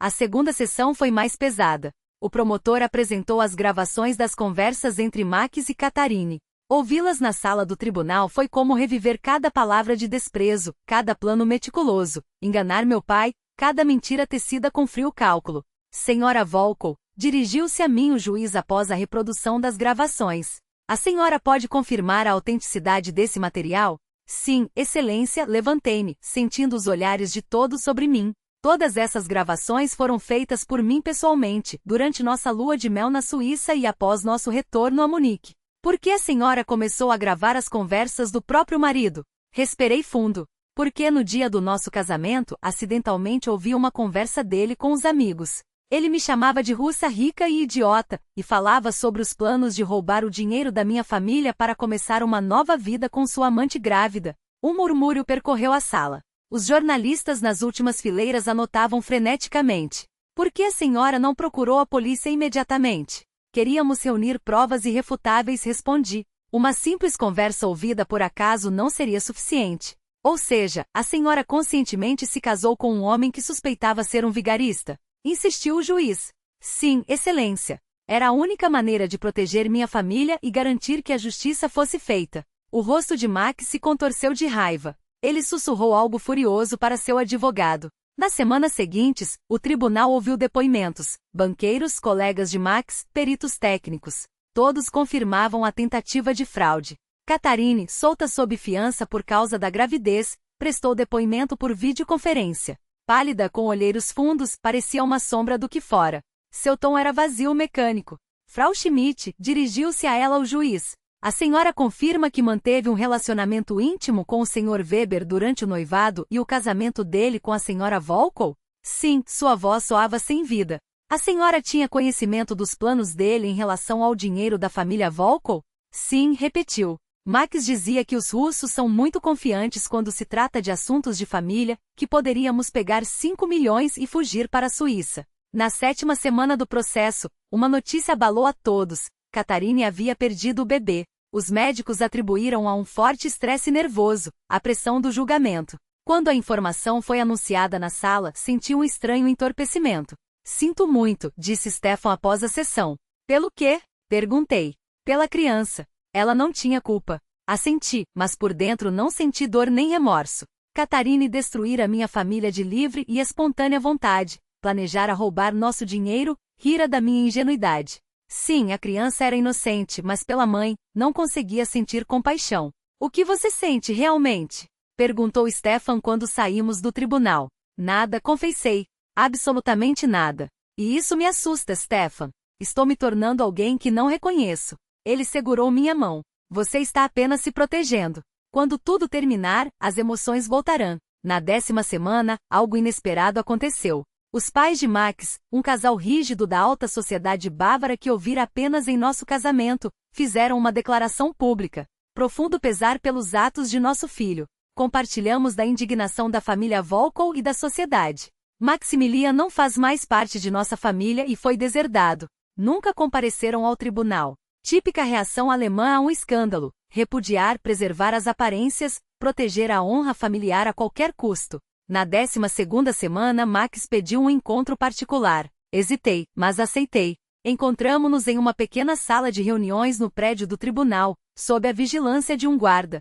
A segunda sessão foi mais pesada. O promotor apresentou as gravações das conversas entre Max e Catarine. Ouvi-las na sala do tribunal foi como reviver cada palavra de desprezo, cada plano meticuloso, enganar meu pai, cada mentira tecida com frio cálculo. Senhora Volkov, dirigiu-se a mim o juiz após a reprodução das gravações. A senhora pode confirmar a autenticidade desse material? Sim, excelência, levantei-me, sentindo os olhares de todos sobre mim. Todas essas gravações foram feitas por mim pessoalmente, durante nossa lua de mel na Suíça e após nosso retorno a Munique. Por que a senhora começou a gravar as conversas do próprio marido? Respirei fundo. Porque no dia do nosso casamento, acidentalmente ouvi uma conversa dele com os amigos. Ele me chamava de russa rica e idiota, e falava sobre os planos de roubar o dinheiro da minha família para começar uma nova vida com sua amante grávida. Um murmúrio percorreu a sala. Os jornalistas nas últimas fileiras anotavam freneticamente. Por que a senhora não procurou a polícia imediatamente? Queríamos reunir provas irrefutáveis, respondi. Uma simples conversa ouvida por acaso não seria suficiente. Ou seja, a senhora conscientemente se casou com um homem que suspeitava ser um vigarista. Insistiu o juiz. Sim, excelência. Era a única maneira de proteger minha família e garantir que a justiça fosse feita. O rosto de Max se contorceu de raiva. Ele sussurrou algo furioso para seu advogado. Nas semanas seguintes, o tribunal ouviu depoimentos, banqueiros, colegas de Max, peritos técnicos. Todos confirmavam a tentativa de fraude. Catarine, solta sob fiança por causa da gravidez, prestou depoimento por videoconferência. Pálida com olheiros fundos, parecia uma sombra do que fora. Seu tom era vazio mecânico. Frau Schmidt, dirigiu-se a ela o juiz. A senhora confirma que manteve um relacionamento íntimo com o Sr. Weber durante o noivado e o casamento dele com a senhora Volkov? Sim, sua voz soava sem vida. A senhora tinha conhecimento dos planos dele em relação ao dinheiro da família Volkov? Sim, repetiu. Max dizia que os russos são muito confiantes quando se trata de assuntos de família, que poderíamos pegar 5 milhões e fugir para a Suíça. Na 7ª semana do processo, uma notícia abalou a todos. Catarine havia perdido o bebê. Os médicos atribuíram a um forte estresse nervoso, a pressão do julgamento. Quando a informação foi anunciada na sala, senti um estranho entorpecimento. Sinto muito, disse Stefan após a sessão. Pelo quê? Perguntei. Pela criança. Ela não tinha culpa. Assenti, mas por dentro não senti dor nem remorso. Catarine destruíra minha família de livre e espontânea vontade, planejara roubar nosso dinheiro, rira da minha ingenuidade. Sim, a criança era inocente, mas pela mãe, não conseguia sentir compaixão. O que você sente realmente? Perguntou Stefan quando saímos do tribunal. Nada, confessei. Absolutamente nada. E isso me assusta, Stefan. Estou me tornando alguém que não reconheço. Ele segurou minha mão. Você está apenas se protegendo. Quando tudo terminar, as emoções voltarão. Na 10ª semana, algo inesperado aconteceu. Os pais de Max, um casal rígido da alta sociedade bávara que ouvira apenas em nosso casamento, fizeram uma declaração pública. Profundo pesar pelos atos de nosso filho. Compartilhamos da indignação da família Volkow e da sociedade. Maximilian não faz mais parte de nossa família e foi deserdado. Nunca compareceram ao tribunal. Típica reação alemã a um escândalo. Repudiar, preservar as aparências, proteger a honra familiar a qualquer custo. Na 12ª semana, Max pediu um encontro particular. Hesitei, mas aceitei. Encontramo-nos em uma pequena sala de reuniões no prédio do tribunal, sob a vigilância de um guarda.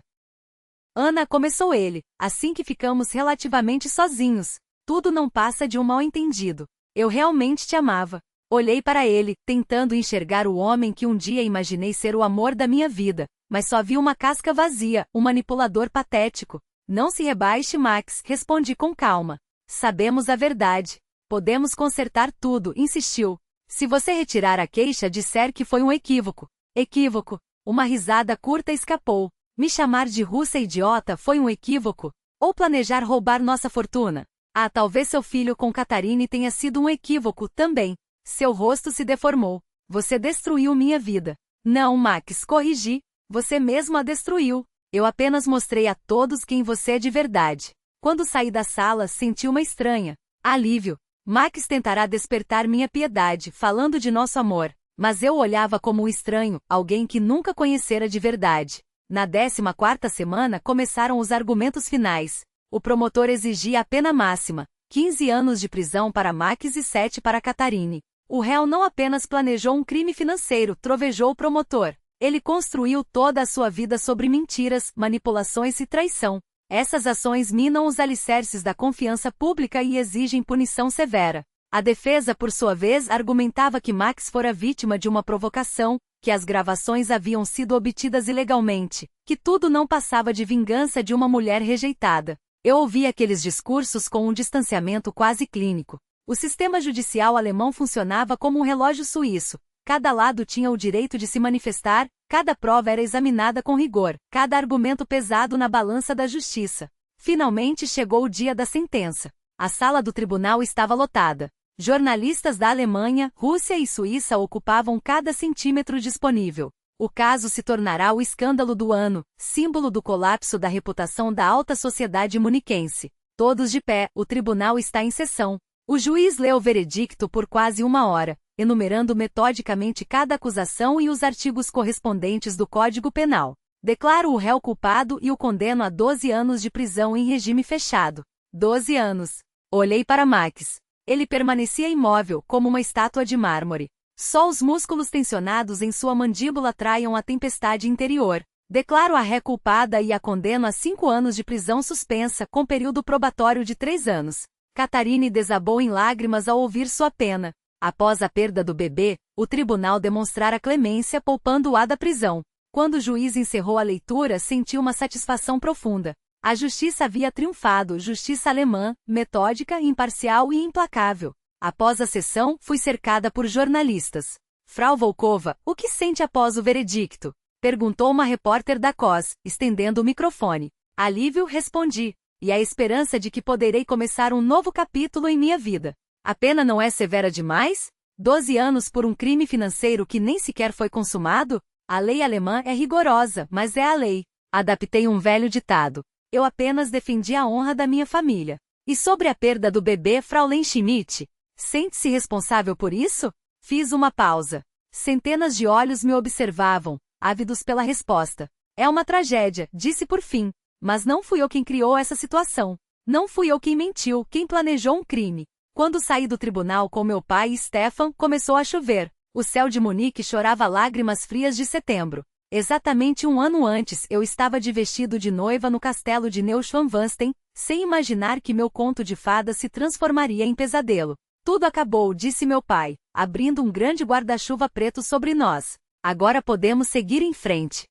Ana, começou ele, assim que ficamos relativamente sozinhos. Tudo não passa de um mal-entendido. Eu realmente te amava. Olhei para ele, tentando enxergar o homem que um dia imaginei ser o amor da minha vida, mas só vi uma casca vazia, um manipulador patético. Não se rebaixe, Max, respondi com calma. Sabemos a verdade. Podemos consertar tudo, insistiu. Se você retirar a queixa, disser que foi um equívoco. Equívoco. Uma risada curta escapou. Me chamar de russa idiota foi um equívoco? Ou planejar roubar nossa fortuna? Ah, talvez seu filho com Catarine tenha sido um equívoco também. Seu rosto se deformou. Você destruiu minha vida. Não, Max, corrigi. Você mesmo a destruiu. Eu apenas mostrei a todos quem você é de verdade. Quando saí da sala, senti uma estranha alívio. Max tentará despertar minha piedade, falando de nosso amor. Mas eu olhava como um estranho, alguém que nunca conhecera de verdade. Na 14ª semana começaram os argumentos finais. O promotor exigia a pena máxima, 15 anos de prisão para Max e 7 para Catarine. O réu não apenas planejou um crime financeiro, trovejou o promotor. Ele construiu toda a sua vida sobre mentiras, manipulações e traição. Essas ações minam os alicerces da confiança pública e exigem punição severa. A defesa, por sua vez, argumentava que Max fora vítima de uma provocação, que as gravações haviam sido obtidas ilegalmente, que tudo não passava de vingança de uma mulher rejeitada. Eu ouvi aqueles discursos com um distanciamento quase clínico. O sistema judicial alemão funcionava como um relógio suíço. Cada lado tinha o direito de se manifestar, cada prova era examinada com rigor, cada argumento pesado na balança da justiça. Finalmente chegou o dia da sentença. A sala do tribunal estava lotada. Jornalistas da Alemanha, Rússia e Suíça ocupavam cada centímetro disponível. O caso se tornará o escândalo do ano, símbolo do colapso da reputação da alta sociedade muniquense. Todos de pé, o tribunal está em sessão. O juiz leu o veredicto por quase 1 hora, enumerando metodicamente cada acusação e os artigos correspondentes do Código Penal. Declaro o réu culpado e o condeno a 12 anos de prisão em regime fechado. 12 anos. Olhei para Max. Ele permanecia imóvel, como uma estátua de mármore. Só os músculos tensionados em sua mandíbula traiam a tempestade interior. Declaro a ré culpada e a condeno a 5 anos de prisão suspensa, com período probatório de 3 anos. Catarine desabou em lágrimas ao ouvir sua pena. Após a perda do bebê, o tribunal demonstrara clemência, poupando-a da prisão. Quando o juiz encerrou a leitura, senti uma satisfação profunda. A justiça havia triunfado, justiça alemã, metódica, imparcial e implacável. Após a sessão, fui cercada por jornalistas. Frau Volkova, o que sente após o veredicto? Perguntou uma repórter da COS, estendendo o microfone. Alívio, respondi. E a esperança de que poderei começar um novo capítulo em minha vida. A pena não é severa demais? 12 anos por um crime financeiro que nem sequer foi consumado? A lei alemã é rigorosa, mas é a lei. Adaptei um velho ditado. Eu apenas defendi a honra da minha família. E sobre a perda do bebê, Fraulein Schmidt? Sente-se responsável por isso? Fiz uma pausa. Centenas de olhos me observavam, ávidos pela resposta. É uma tragédia, disse por fim. Mas não fui eu quem criou essa situação. Não fui eu quem mentiu, quem planejou um crime. Quando saí do tribunal com meu pai e Stefan, começou a chover. O céu de Munique chorava lágrimas frias de setembro. Exatamente 1 ano antes, eu estava de vestido de noiva no castelo de Neuschwanstein, sem imaginar que meu conto de fadas se transformaria em pesadelo. Tudo acabou, disse meu pai, abrindo um grande guarda-chuva preto sobre nós. Agora podemos seguir em frente.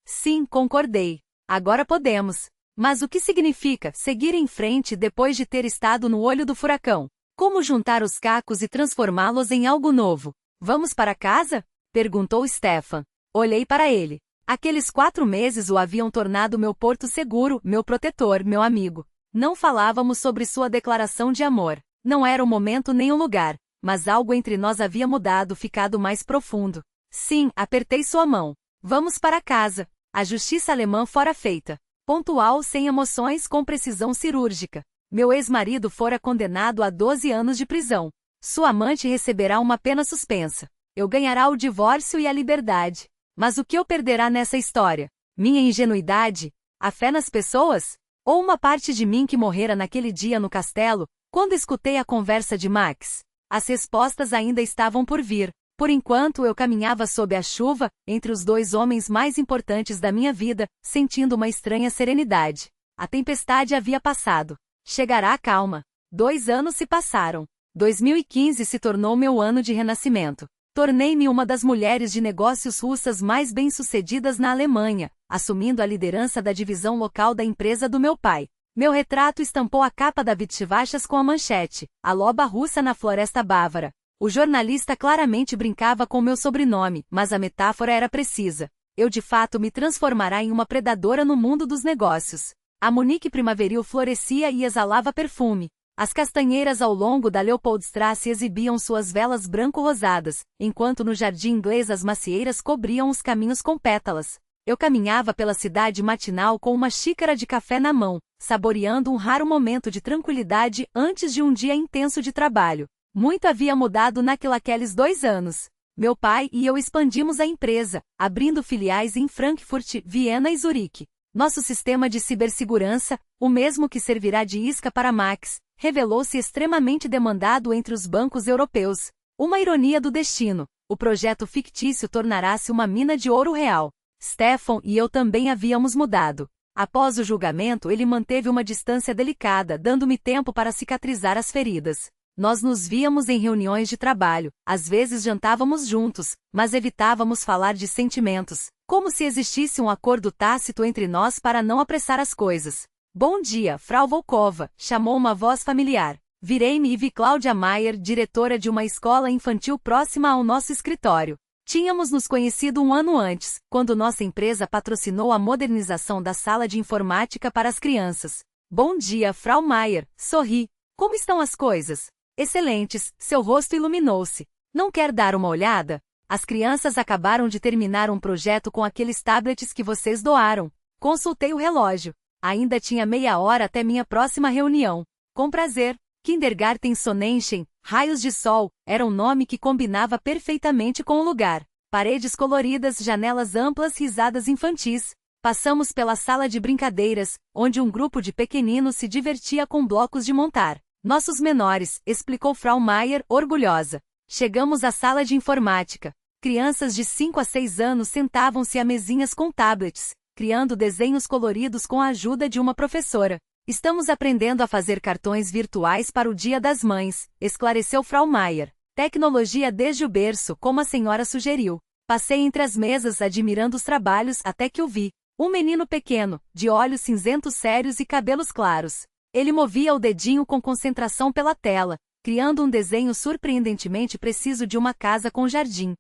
Sim, concordei. Agora podemos. Mas o que significa seguir em frente depois de ter estado no olho do furacão? Como juntar os cacos e transformá-los em algo novo? Vamos para casa? Perguntou Stefan. Olhei para ele. Aqueles 4 meses o haviam tornado meu porto seguro, meu protetor, meu amigo. Não falávamos sobre sua declaração de amor. Não era o momento nem o lugar, mas algo entre nós havia mudado, ficado mais profundo. Sim, apertei sua mão. Vamos para casa. A justiça alemã fora feita. Pontual, sem emoções, com precisão cirúrgica. Meu ex-marido fora condenado a 12 anos de prisão. Sua amante receberá uma pena suspensa. Eu ganhará o divórcio e a liberdade. Mas o que eu perderá nessa história? Minha ingenuidade? A fé nas pessoas? Ou uma parte de mim que morrera naquele dia no castelo, quando escutei a conversa de Max? As respostas ainda estavam por vir. Por enquanto eu caminhava sob a chuva, entre os dois homens mais importantes da minha vida, sentindo uma estranha serenidade. A tempestade havia passado. Chegará a calma. 2 anos se passaram. 2015 se tornou meu ano de renascimento. Tornei-me uma das mulheres de negócios russas mais bem-sucedidas na Alemanha, assumindo a liderança da divisão local da empresa do meu pai. Meu retrato estampou a capa da Vitvachas com a manchete: A loba russa na floresta bávara. O jornalista claramente brincava com meu sobrenome, mas a metáfora era precisa. Eu de fato me transformará em uma predadora no mundo dos negócios. A Munique primaveril florescia e exalava perfume. As castanheiras ao longo da Leopoldstrasse exibiam suas velas branco-rosadas, enquanto no jardim inglês as macieiras cobriam os caminhos com pétalas. Eu caminhava pela cidade matinal com uma xícara de café na mão, saboreando um raro momento de tranquilidade antes de um dia intenso de trabalho. Muito havia mudado naqueles 2 anos. Meu pai e eu expandimos a empresa, abrindo filiais em Frankfurt, Viena e Zurique. Nosso sistema de cibersegurança, o mesmo que servirá de isca para Max, revelou-se extremamente demandado entre os bancos europeus. Uma ironia do destino, o projeto fictício tornará-se uma mina de ouro real. Stefan e eu também havíamos mudado. Após o julgamento, ele manteve uma distância delicada, dando-me tempo para cicatrizar as feridas. Nós nos víamos em reuniões de trabalho, às vezes jantávamos juntos, mas evitávamos falar de sentimentos, como se existisse um acordo tácito entre nós para não apressar as coisas. Bom dia, Frau Volkova, chamou uma voz familiar. Virei-me e vi Cláudia Maier, diretora de uma escola infantil próxima ao nosso escritório. Tínhamos nos conhecido 1 ano antes, quando nossa empresa patrocinou a modernização da sala de informática para as crianças. Bom dia, Frau Maier, sorri. Como estão as coisas? Excelentes, seu rosto iluminou-se. Não quer dar uma olhada? As crianças acabaram de terminar um projeto com aqueles tablets que vocês doaram. Consultei o relógio. Ainda tinha meia hora até minha próxima reunião. Com prazer. Kindergarten Sonnenschein, raios de sol, era um nome que combinava perfeitamente com o lugar. Paredes coloridas, janelas amplas, risadas infantis. Passamos pela sala de brincadeiras, onde um grupo de pequeninos se divertia com blocos de montar. Nossos menores, explicou Frau Maier, orgulhosa. Chegamos à sala de informática. Crianças de 5 a 6 anos sentavam-se a mesinhas com tablets, criando desenhos coloridos com a ajuda de uma professora. Estamos aprendendo a fazer cartões virtuais para o Dia das Mães, esclareceu Frau Maier. Tecnologia desde o berço, como a senhora sugeriu. Passei entre as mesas admirando os trabalhos até que o vi. Um menino pequeno, de olhos cinzentos sérios e cabelos claros. Ele movia o dedinho com concentração pela tela, criando um desenho surpreendentemente preciso de uma casa com jardim.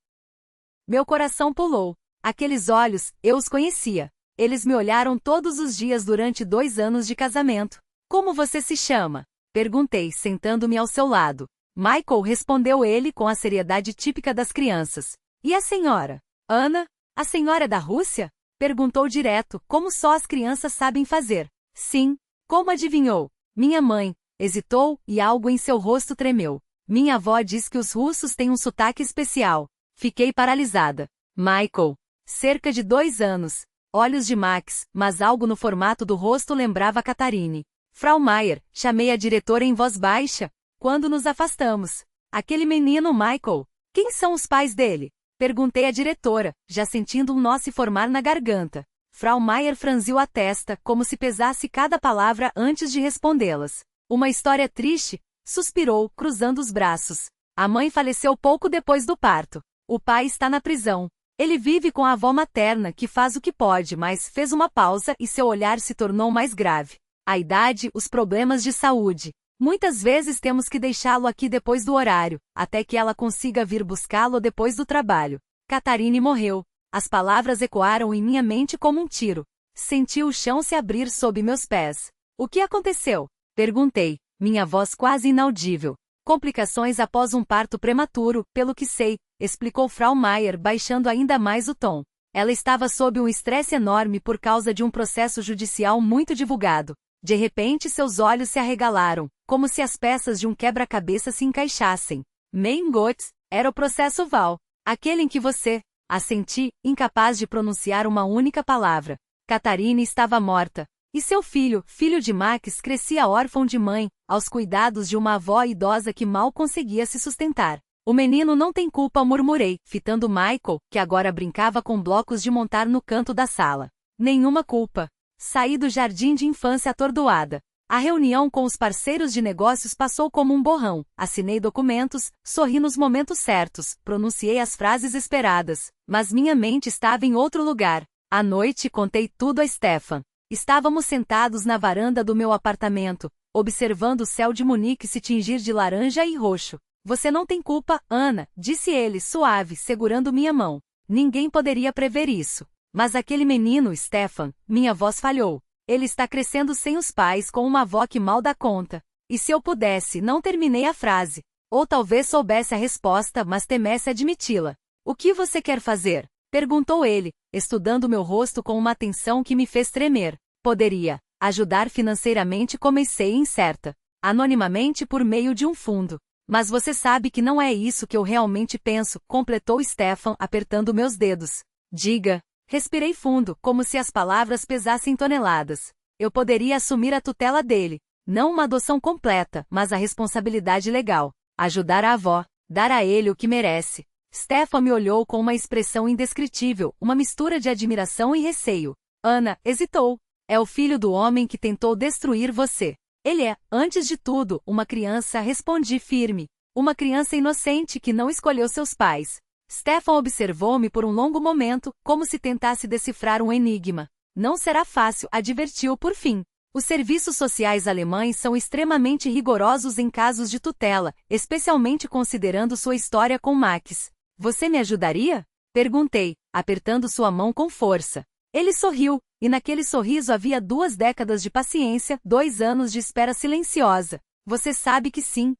Meu coração pulou. Aqueles olhos, eu os conhecia. Eles me olharam todos os dias durante 2 anos de casamento. Como você se chama? Perguntei, sentando-me ao seu lado. Michael, respondeu ele com a seriedade típica das crianças. E a senhora? Ana? A senhora é da Rússia? Perguntou direto, como só as crianças sabem fazer. Sim. Como adivinhou? Minha mãe. Hesitou, e algo em seu rosto tremeu. Minha avó diz que os russos têm um sotaque especial. Fiquei paralisada. Michael. Cerca de 2 anos. Olhos de Max, mas algo no formato do rosto lembrava Catarine. Frau Maier, chamei a diretora em voz baixa, quando nos afastamos. Aquele menino Michael. Quem são os pais dele? Perguntei à diretora, já sentindo um nó se formar na garganta. Frau Maier franziu a testa, como se pesasse cada palavra antes de respondê-las. Uma história triste, suspirou, cruzando os braços. A mãe faleceu pouco depois do parto. O pai está na prisão. Ele vive com a avó materna, que faz o que pode, mas fez uma pausa e seu olhar se tornou mais grave. A idade, os problemas de saúde. Muitas vezes temos que deixá-lo aqui depois do horário, até que ela consiga vir buscá-lo depois do trabalho. Catarine morreu. As palavras ecoaram em minha mente como um tiro. Senti o chão se abrir sob meus pés. O que aconteceu? Perguntei, minha voz quase inaudível. Complicações após um parto prematuro, pelo que sei, explicou Frau Maier, baixando ainda mais o tom. Ela estava sob um estresse enorme por causa de um processo judicial muito divulgado. De repente seus olhos se arregalaram, como se as peças de um quebra-cabeça se encaixassem. Mein Gott, era o processo Val. Aquele em que você... Assenti, incapaz de pronunciar uma única palavra. Catarina estava morta. E seu filho, filho de Max, crescia órfão de mãe, aos cuidados de uma avó idosa que mal conseguia se sustentar. O menino não tem culpa, murmurei, fitando Michael, que agora brincava com blocos de montar no canto da sala. Nenhuma culpa. Saí do jardim de infância atordoada. A reunião com os parceiros de negócios passou como um borrão. Assinei documentos, sorri nos momentos certos, pronunciei as frases esperadas, mas minha mente estava em outro lugar. À noite contei tudo a Stefan. Estávamos sentados na varanda do meu apartamento, observando o céu de Munique se tingir de laranja e roxo. Você não tem culpa, Ana, disse ele, suave, segurando minha mão. Ninguém poderia prever isso. Mas aquele menino, Stefan, minha voz falhou. Ele está crescendo sem os pais, com uma avó que mal dá conta. E se eu pudesse, não terminei a frase. Ou talvez soubesse a resposta, mas temesse admiti-la. O que você quer fazer? Perguntou ele, estudando meu rosto com uma atenção que me fez tremer. Poderia ajudar financeiramente, comecei incerta. Anonimamente por meio de um fundo. Mas você sabe que não é isso que eu realmente penso, completou Stefan, apertando meus dedos. Diga. Respirei fundo, como se as palavras pesassem toneladas. Eu poderia assumir a tutela dele. Não uma adoção completa, mas a responsabilidade legal. Ajudar a avó. Dar a ele o que merece. Stefan me olhou com uma expressão indescritível, uma mistura de admiração e receio. Ana hesitou. É o filho do homem que tentou destruir você. Ele é, antes de tudo, uma criança, respondi firme. Uma criança inocente que não escolheu seus pais. Stefan observou-me por um longo momento, como se tentasse decifrar um enigma. Não será fácil, advertiu por fim. Os serviços sociais alemães são extremamente rigorosos em casos de tutela, especialmente considerando sua história com Max. Você me ajudaria? Perguntei, apertando sua mão com força. Ele sorriu, e naquele sorriso havia 2 décadas de paciência, 2 anos de espera silenciosa. Você sabe que sim.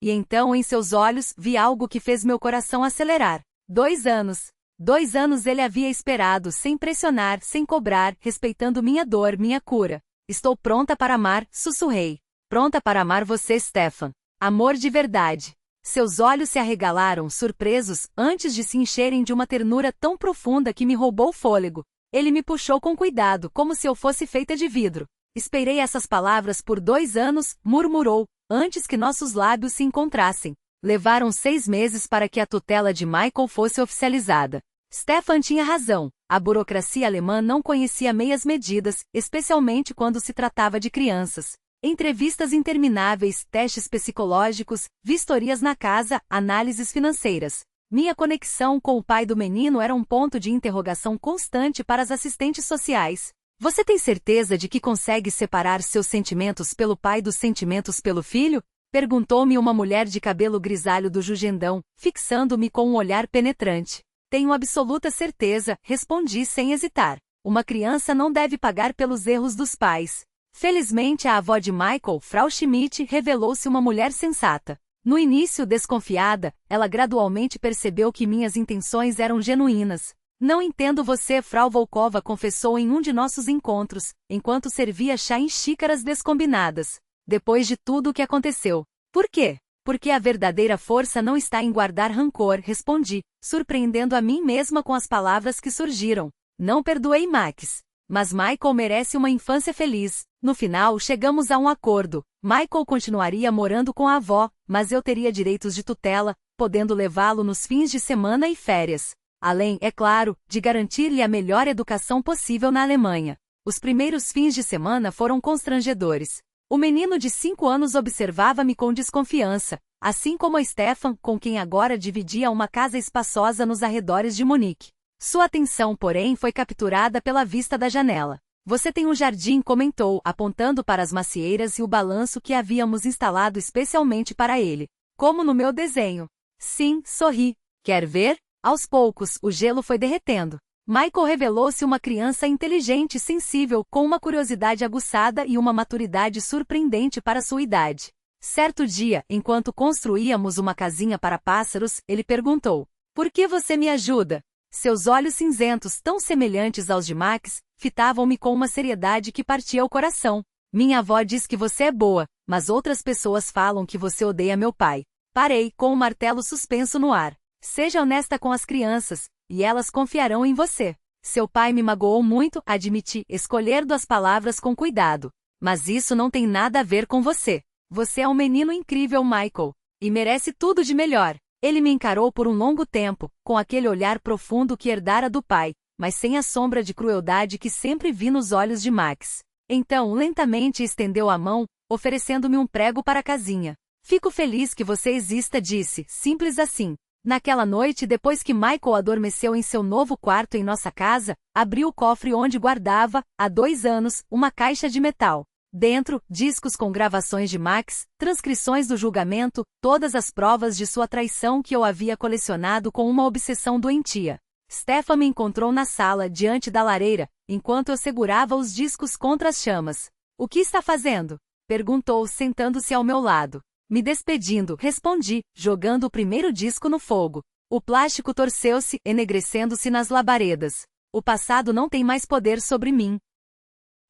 E então em seus olhos vi algo que fez meu coração acelerar. 2 anos. 2 anos ele havia esperado, sem pressionar, sem cobrar, respeitando minha dor, minha cura. Estou pronta para amar, sussurrei. Pronta para amar você, Stefan. Amor de verdade. Seus olhos se arregalaram, surpresos, antes de se encherem de uma ternura tão profunda que me roubou o fôlego. Ele me puxou com cuidado, como se eu fosse feita de vidro. Esperei essas palavras por 2 anos, murmurou, antes que nossos lábios se encontrassem. Levaram 6 meses para que a tutela de Michael fosse oficializada. Stefan tinha razão. A burocracia alemã não conhecia meias medidas, especialmente quando se tratava de crianças. Entrevistas intermináveis, testes psicológicos, vistorias na casa, análises financeiras. Minha conexão com o pai do menino era um ponto de interrogação constante para as assistentes sociais. Você tem certeza de que consegue separar seus sentimentos pelo pai dos sentimentos pelo filho? Perguntou-me uma mulher de cabelo grisalho do Jugendão, fixando-me com um olhar penetrante. Tenho absoluta certeza, respondi sem hesitar. Uma criança não deve pagar pelos erros dos pais. Felizmente a avó de Michael, Frau Schmidt, revelou-se uma mulher sensata. No início desconfiada, ela gradualmente percebeu que minhas intenções eram genuínas. Não entendo você, Frau Volkova confessou em um de nossos encontros, enquanto servia chá em xícaras descombinadas. Depois de tudo o que aconteceu. Por quê? Porque a verdadeira força não está em guardar rancor, respondi, surpreendendo a mim mesma com as palavras que surgiram. Não perdoei Max. Mas Michael merece uma infância feliz. No final, chegamos a um acordo. Michael continuaria morando com a avó, mas eu teria direitos de tutela, podendo levá-lo nos fins de semana e férias. Além, é claro, de garantir-lhe a melhor educação possível na Alemanha. Os primeiros fins de semana foram constrangedores. O menino de 5 anos observava-me com desconfiança, assim como a Stefan, com quem agora dividia uma casa espaçosa nos arredores de Munique. Sua atenção, porém, foi capturada pela vista da janela. Você tem um jardim, comentou, apontando para as macieiras e o balanço que havíamos instalado especialmente para ele. Como no meu desenho. Sim, sorri. Quer ver? Aos poucos, o gelo foi derretendo. Michael revelou-se uma criança inteligente e sensível, com uma curiosidade aguçada e uma maturidade surpreendente para sua idade. Certo dia, enquanto construíamos uma casinha para pássaros, ele perguntou: "Por que você me ajuda?" Seus olhos cinzentos, tão semelhantes aos de Max, fitavam-me com uma seriedade que partia o coração. "Minha avó diz que você é boa, mas outras pessoas falam que você odeia meu pai." Parei, com o martelo suspenso no ar. "Seja honesta com as crianças, e elas confiarão em você." Seu pai me magoou muito, admiti, escolhendo as palavras com cuidado. "Mas isso não tem nada a ver com você. Você é um menino incrível, Michael, e merece tudo de melhor." Ele me encarou por um longo tempo, com aquele olhar profundo que herdara do pai, mas sem a sombra de crueldade que sempre vi nos olhos de Max. Então, lentamente estendeu a mão, oferecendo-me um prego para a casinha. "Fico feliz que você exista", disse, simples assim. Naquela noite, depois que Michael adormeceu em seu novo quarto em nossa casa, abri o cofre onde guardava, há 2 anos, uma caixa de metal. Dentro, discos com gravações de Max, transcrições do julgamento, todas as provas de sua traição que eu havia colecionado com uma obsessão doentia. Stefan me encontrou na sala, diante da lareira, enquanto eu segurava os discos contra as chamas. "O que está fazendo?" perguntou, sentando-se ao meu lado. "Me despedindo", respondi, jogando o primeiro disco no fogo. O plástico torceu-se, enegrecendo-se nas labaredas. "O passado não tem mais poder sobre mim."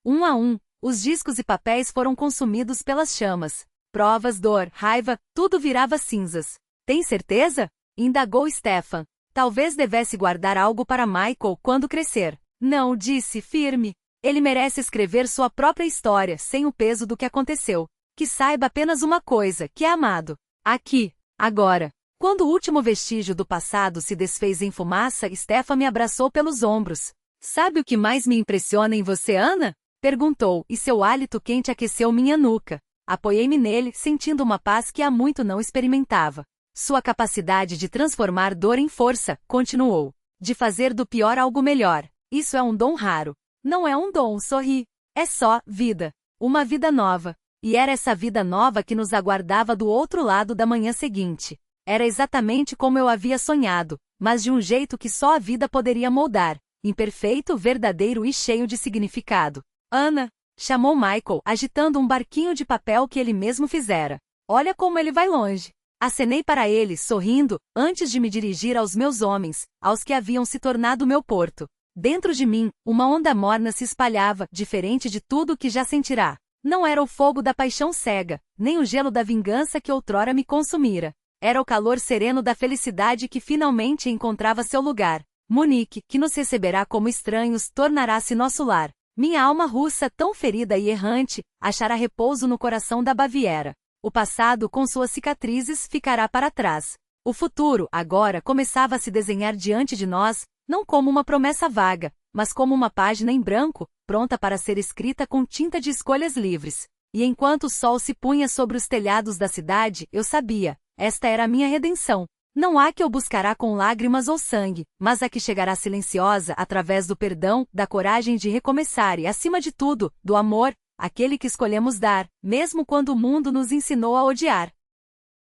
Um a um, os discos e papéis foram consumidos pelas chamas. Provas, dor, raiva, tudo virava cinzas. "Tem certeza?" indagou Stefan. "Talvez devesse guardar algo para Michael quando crescer." "Não", disse, firme. "Ele merece escrever sua própria história, sem o peso do que aconteceu. Que saiba apenas uma coisa, que é amado. Aqui, agora." Quando o último vestígio do passado se desfez em fumaça, Stefan me abraçou pelos ombros. "Sabe o que mais me impressiona em você, Ana?" perguntou, e seu hálito quente aqueceu minha nuca. Apoiei-me nele, sentindo uma paz que há muito não experimentava. "Sua capacidade de transformar dor em força", continuou. "De fazer do pior algo melhor. Isso é um dom raro." "Não é um dom", sorri. "É só vida. Uma vida nova." E era essa vida nova que nos aguardava do outro lado da manhã seguinte. Era exatamente como eu havia sonhado, mas de um jeito que só a vida poderia moldar. Imperfeito, verdadeiro e cheio de significado. "Ana", chamou Michael, agitando um barquinho de papel que ele mesmo fizera. "Olha como ele vai longe." Acenei para ele, sorrindo, antes de me dirigir aos meus homens, aos que haviam se tornado meu porto. Dentro de mim, uma onda morna se espalhava, diferente de tudo que já sentirá. Não era o fogo da paixão cega, nem o gelo da vingança que outrora me consumira. Era o calor sereno da felicidade que finalmente encontrava seu lugar. Monique, que nos receberá como estranhos, tornará-se nosso lar. Minha alma russa, tão ferida e errante, achará repouso no coração da Baviera. O passado, com suas cicatrizes, ficará para trás. O futuro, agora, começava a se desenhar diante de nós, não como uma promessa vaga, mas como uma página em branco, pronta para ser escrita com tinta de escolhas livres. E enquanto o sol se punha sobre os telhados da cidade, eu sabia, esta era a minha redenção. Não há que eu buscará com lágrimas ou sangue, mas a que chegará silenciosa através do perdão, da coragem de recomeçar e, acima de tudo, do amor, aquele que escolhemos dar, mesmo quando o mundo nos ensinou a odiar.